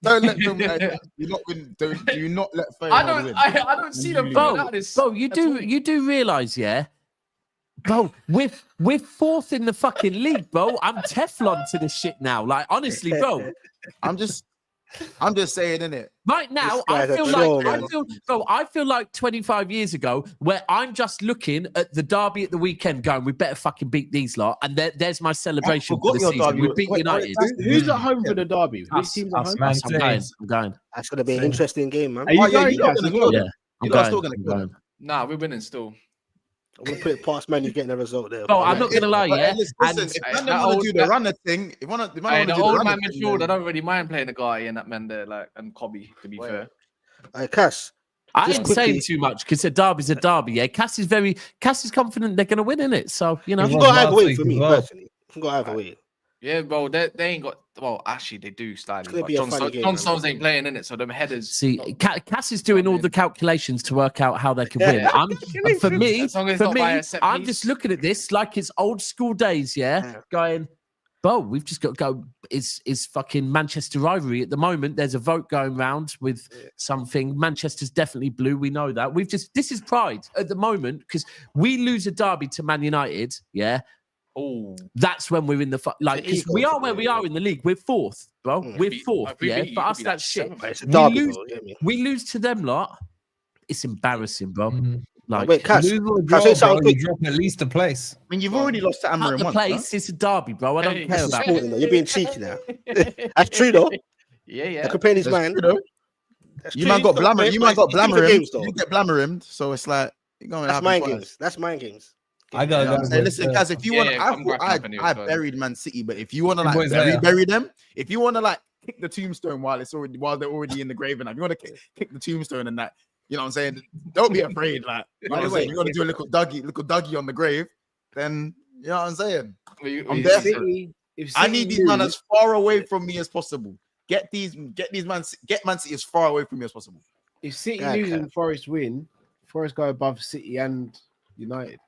Don't let them. Do you not let Feyenoord win? I don't see them. Bro, you do realize, yeah, bro, we're 4th in the fucking league, bro. I'm Teflon to this shit now. Like, honestly, bro, I'm just. I'm just saying, innit? Right now, I feel like 25 years ago, where I'm just looking at the derby at the weekend, going, "We better fucking beat these lot," and there's my celebration for the season. We beat United. Who's at home for the derby? Which team's at home? I'm going. That's gonna be an interesting game, man. Are you going? Yeah, I'm going. Nah, we're winning still. I'm gonna put it past man. You're getting a result there. Oh, I'm not gonna lie, yeah. Listen, if man don't want to do the runner thing, if man the old man midfield, I don't really mind playing a guy and that man there, like, and Cobby, to be fair. Hey, Cass. I ain't saying too much because a derby's a derby. Yeah, Cass is confident they're gonna win in it. So you know, you got either way for me personally. You got either way. Yeah, bro, they ain't got. Well, actually, they do slightly. John Stones ain't playing in it, so them headers. See, Cass is doing all the calculations to work out how they can win. For me, I'm just looking at this like it's old school days. Yeah, going. Bro, we've just got to go. It's fucking Manchester rivalry at the moment. There's a vote going round with something. Manchester's definitely blue. We know that. This is pride at the moment because we lose a derby to Man United. Yeah. Oh, that's when we're in the because we are where we are in the league. We're fourth, bro. We're fourth. Yeah, for us that's shit. We lose to them lot. It's embarrassing, bro. Like, wait, Cass, you drop at least a place. I mean, you've already lost to Amorim once. Place, it's a derby, bro. I don't care about it. You're being cheeky now. That's true, though. Yeah. The comparing his man. You might got Blammer. You might got Blammer him. You get Blammer him, so it's like you're going. That's mind games. That's mind games. I gotta go. Listen, guys, if you want, I buried Man City, but if you want to like bury them, if you want to like kick the tombstone while they're already in the grave, and if you want to kick the tombstone and that, you know what I'm saying? Don't be afraid. Like, you know what I'm saying? You want to do a little Dougie on the grave, then you know what I'm saying? I'm there for it. I need these men as far away from me as possible. Get Man City as far away from me as possible. If City lose and Forest win, Forest go above City and United.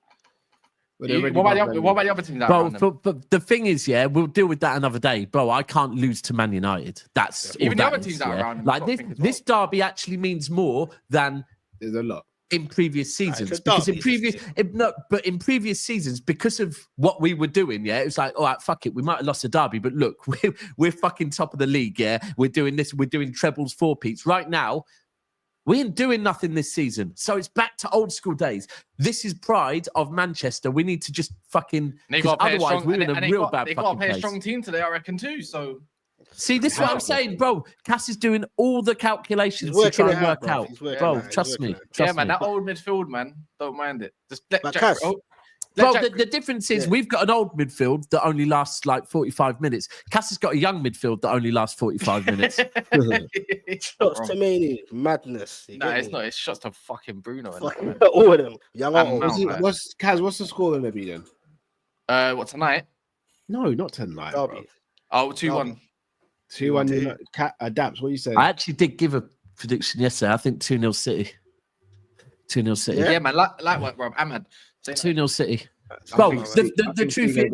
What about the other teams? But the thing is, yeah, we'll deal with that another day, bro. I can't lose to Man United. That's even the other teams that are around. Like this derby actually means more than there's a lot in previous seasons because in previous seasons, because of what we were doing, yeah, it was like, all right, fuck it, we might have lost a derby, but look, we're fucking top of the league, yeah. We're doing this, we're doing trebles, four-peats right now. We ain't doing nothing this season. So it's back to old school days. This is pride of Manchester. We need to just fucking... Otherwise, we're in a real bad fucking place. They've got to play a strong team today, I reckon, too. So... See, this is what I'm saying, bro. Cass is doing all the calculations to try and work out. Bro, trust me. Yeah, man, that old midfield, man. Don't mind it. Just let Jack... Bro, the difference is we've got an old midfield that only lasts like 45 minutes. Cass has got a young midfield that only lasts 45 minutes. Shots to me, madness. No, it's not. It's shots to fucking Bruno. All of them. Young what's the score going to be then? What, tonight? No, not tonight. Bro. Oh, 2-1. 2-1. Adapts. What are you saying? I actually did give a prediction yesterday. I think 2-0 City. 2-0 City. Yeah, man. Like what, Rob? Ahmad. 2-0 City. Well, the truth is,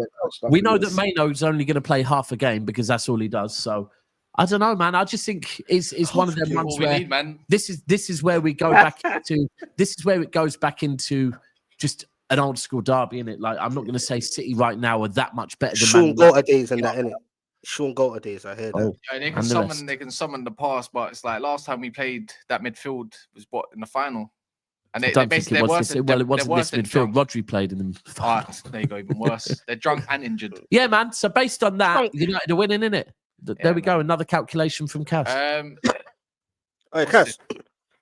we know that Maino's only going to play half a game because that's all he does. So I don't know, man. I just think it's one of them ones where this is where we go back into. This is where it goes back into just an old school derby, innit? Like I'm not going to say City right now are that much better than Sean Gota days and that, innit? Sean Gota days, I heard that. Yeah, they can summon the past, but it's like last time we played that midfield was in the final. And it wasn't this midfield. Rodri played in them. There you go, even worse. They're drunk and injured. Yeah, man. So based on that, United are winning, innit? There we go. Another calculation from Cass. All right, Cass.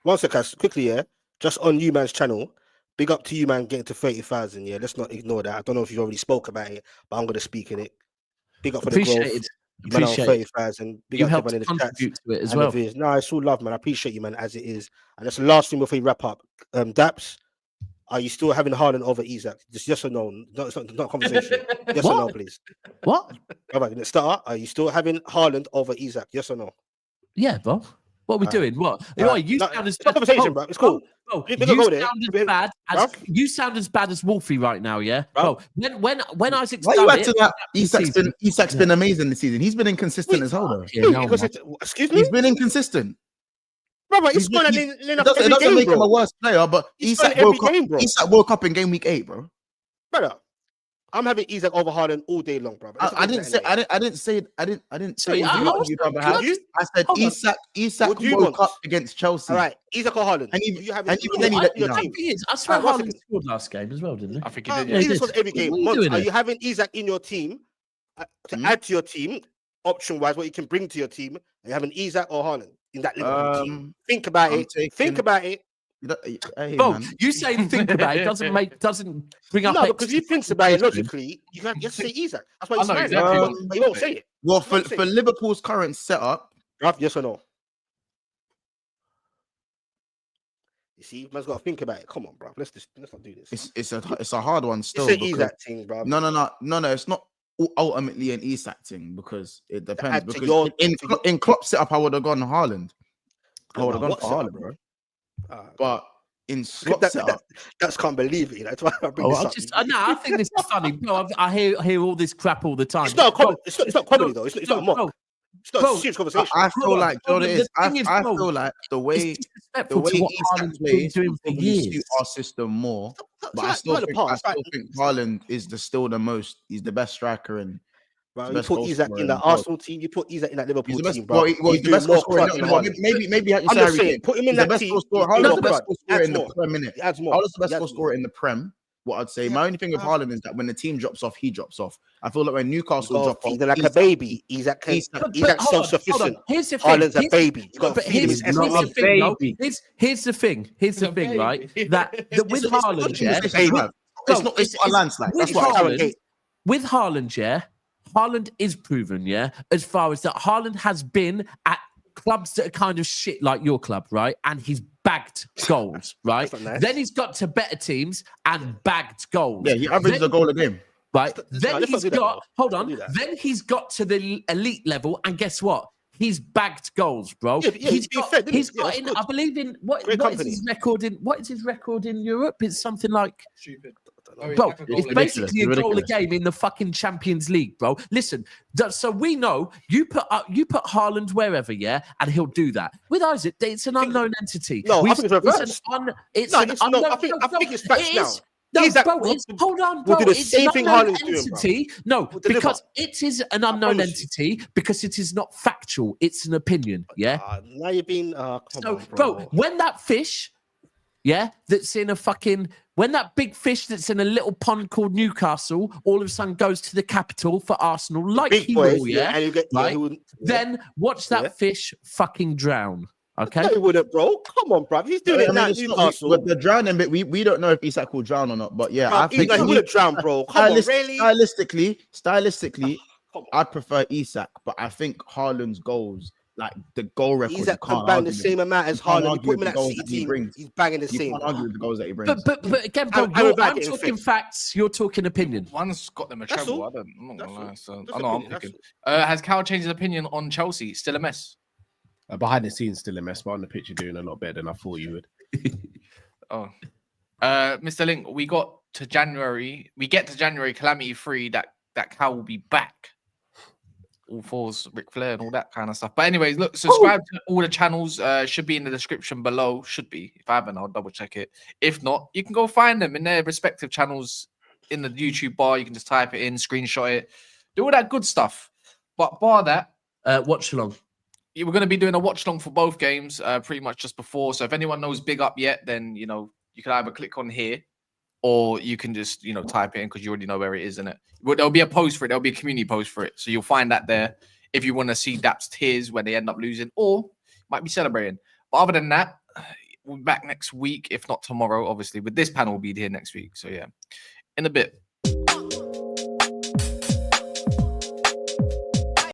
One second, Cass. Quickly, yeah. Just on you man's channel. Big up to you, man. Getting to 30,000. Yeah, let's not ignore that. I don't know if you already spoke about it, but I'm going to speak in it. Big up for the growth. Appreciate 30,000. You helped contribute to it as well. No, it's all love, man. I appreciate you, man, as it is. And that's the last thing before we wrap up. Daps, are you still having Haaland over Isak? Just yes or no? No, it's not a conversation. Yes or no, please. What? All right, let's start. Are you still having Haaland over Isak? Yes or no? Yeah, bro. What are we doing? What? You sound as bad. Conversation, bro. It's cool. Bro, you sound as bad as Wolfie right now, yeah, bro. When Isaac's why are you acting like Isak's been amazing this season? He's been inconsistent as hell, though. Excuse me. He's been inconsistent. Brother, he's scoring it doesn't make him a worse player, but Isak woke up in game week 8, bro. Brother, I'm having Isak over Haaland all day long, bro. I didn't say. I didn't say. I said Isak woke up against Chelsea. All right, Isak or Haaland. And even then he let you down. I swear Haaland scored last game as well, didn't he? I think he did. He scored every game. Are you having Isak in your team to add to your team, option-wise, what you can bring to your team? Are you having Isak or Haaland in that Liverpool team? Think about it. Think about it. Bro, you saying think about it doesn't bring up. No, because you think about it logically, you have to say Isak. That's why you exactly. You won't say it. Well, for Liverpool's current setup, yes or no? You see, man's got to think about it. Come on, bro. Let's not do this. It's a hard one still. It's an Isak thing, bro. No. It's not ultimately an Isak thing because it depends. Because in Klopp's setup, I would have gone Haaland. I would have gone for Haaland, bro. But in Klopp's setup, that's can't believe it. That's why I bring this up. I think this is funny. No, I hear all this crap all the time. It's not comedy. It's not comedy though. It's not a mock. It's not a serious conversation. I feel like I feel like the way Isak plays will suit our system more. But I still think Haaland is still the most. He's the best striker in. Bro, you put Isak in the Arsenal team. You put Isak in that Liverpool team, bro. He's the best goal scorer. Maybe I'm just saying, put him in that team. Haaland's the best goal scorer in the Prem minute. Haaland's the best goal scorer in the Prem. What I'd say, my only thing with Haaland is that when the team drops off, he drops off. I feel like when Newcastle drop off, he's like a baby. Isak's self-sufficient. Here's the thing. Haaland's a baby. You got to feed him his baby. Here's the thing, right? That with Haaland, it's not a landslide. That's what I'm saying. With Haaland, Haaland is proven, as far as that Haaland has been at clubs that are kind of shit like your club, right? And he's bagged goals, right? Nice. Then he's got to better teams and bagged goals. Yeah, he averages a goal a game. Right? Then he's got, then he's got to the elite level, and guess what? He's bagged goals, bro. He's got in, I believe in what is his record in? What is his record in Europe? It's something like stupid. Bro, it's basically a goal a game in the fucking Champions League, bro. Listen, so we know you put Haaland wherever, and he'll do that. With Isaac, it's an unknown entity. No, I think it's reversed. I think it's facts now. No, bro, hold on, bro. We'll do the same thing Haaland's doing, bro. No, because it is an unknown entity because it is not factual. It's an opinion, Now you're being... bro, when that fish... that's in a fucking... When that big fish that's in a little pond called Newcastle all of a sudden goes to the capital for Arsenal, like he will, then watch that fish fucking drown, okay? No, he wouldn't, bro. Come on, bro. He's doing it now at Newcastle. But the drowning bit, we don't know if Isak will drown or not, but I think he would drown, bro. Come on, really? Stylistically, I'd prefer Isak, but I think Haaland's goals... Like the goal record, he's banging the same amount as Haaland. You put him in that City team, he's banging the same. You can't argue with the goals that he brings. But again, bro, I'm talking facts. You're talking opinion. One's got them a treble. I'm not gonna lie. So I know I'm picking. Has Cal changed his opinion on Chelsea? Still a mess. Behind the scenes, still a mess, but on the pitch, you're doing a lot better than I thought you would. Mr. Link, we get to January calamity free. That Cal will be back. All fours, Ric Flair, and all that kind of stuff. But anyways, look, subscribe to all the channels. Should be in the description below. Should be. If I haven't, I'll double check it. If not, you can go find them in their respective channels in the YouTube bar. You can just type it in, screenshot it, do all that good stuff. But bar that, watch along. We're going to be doing a watch along for both games, pretty much just before. So if anyone knows Big Up yet, then you can either click on here. Or you can just, type it in because you already know where it is, isn't it? There'll be a post for it. There'll be a community post for it. So you'll find that there if you want to see Dap's tears when they end up losing or might be celebrating. But other than that, we'll be back next week, if not tomorrow, obviously. With this panel, we'll be here next week. So, yeah, in a bit.